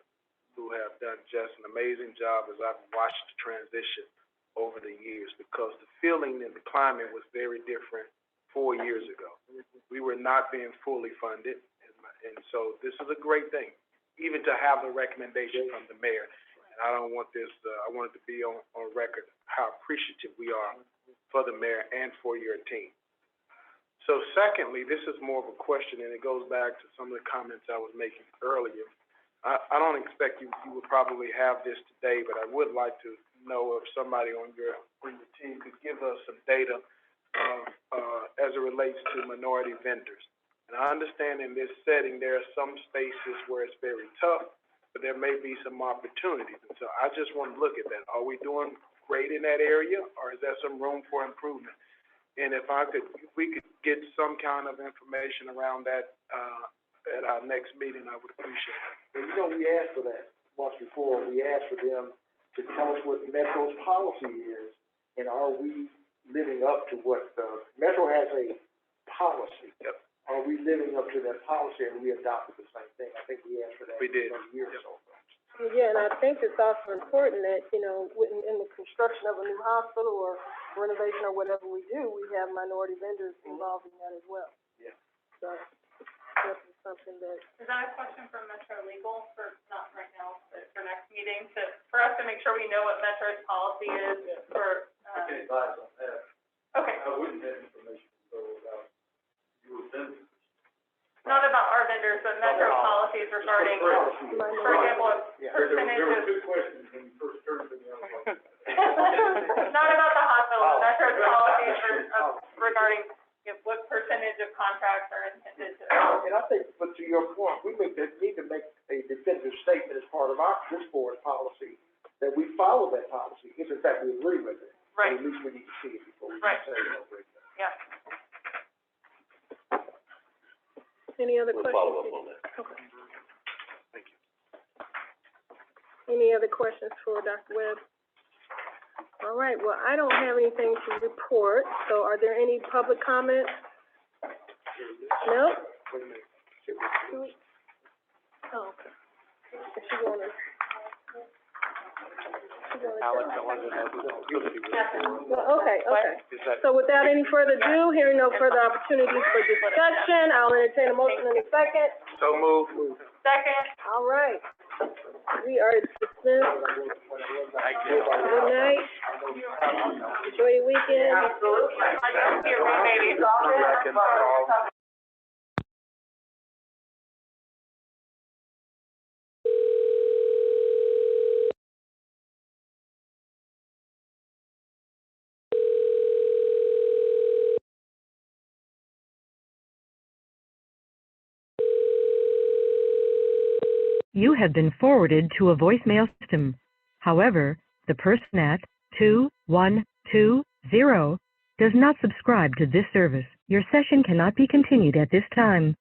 who have done just an amazing job as I've watched the transition over the years, because the feeling and the climate was very different 4 years ago. We were not being fully funded, and so this is a great thing, even to have the recommendation from the mayor. And I don't want this, I want it to be on record how appreciative we are for the mayor and for your team. So secondly, this is more of a question, and it goes back to some of the comments I was making earlier. I don't expect you would probably have this today, but I would like to know if somebody on your team could give us some data, as it relates to minority vendors. And I understand in this setting, there are some spaces where it's very tough, but there may be some opportunities. And so I just want to look at that. Are we doing great in that area, or is there some room for improvement? And if we could get some kind of information around that, at our next meeting, I would appreciate it. And you know, we asked for that once before. We asked for them to tell us what Metro's policy is, and are we living up to what, Metro has a policy. Yep. Are we living up to that policy, and we adopted the same thing? I think we asked for that. We did. A year or so ago. Yeah, and I think it's also important that, you know, in the construction of a new hospital or renovation or whatever we do, we have minority vendors involved in that as well. Yeah. So this is something that, Is that a question for Metro Legal, for, not right now, but for next meeting, for us to make sure we know what Metro's policy is for, I can advise on that. okay. I wouldn't have information to go about your vendors. Not about our vendors, but Metro policies regarding, for example, percentage There of, were good questions when you first turned to me. I was like, not about the hospital, but Metro's policies regarding, you know, what percentage of contracts are intended to. And I think, but to your point, we need to make a definitive statement as part of this board policy, that we follow that policy, if in fact we agree with it. Right. At least we need to see it before we Right. can say we don't agree with it. Yeah. any other We'll questions? follow up on that. Okay. Thank you. Any other questions for Dr. Webb? All right, well, I don't have anything to report, so are there any public comments? No? Wait a minute. Oh, Alex, I wanted to know who else could be with. Well, okay. Is that, So without any further ado, hearing no further opportunities for discussion, I'll entertain a motion in a second. So move. Second. All right. We are dismissed. thank you. Good night. Enjoy your weekend. Absolutely. Maybe. Back in the hall. You have been forwarded to a voicemail system. However, the person at 2120 does not subscribe to this service. Your session cannot be continued at this time.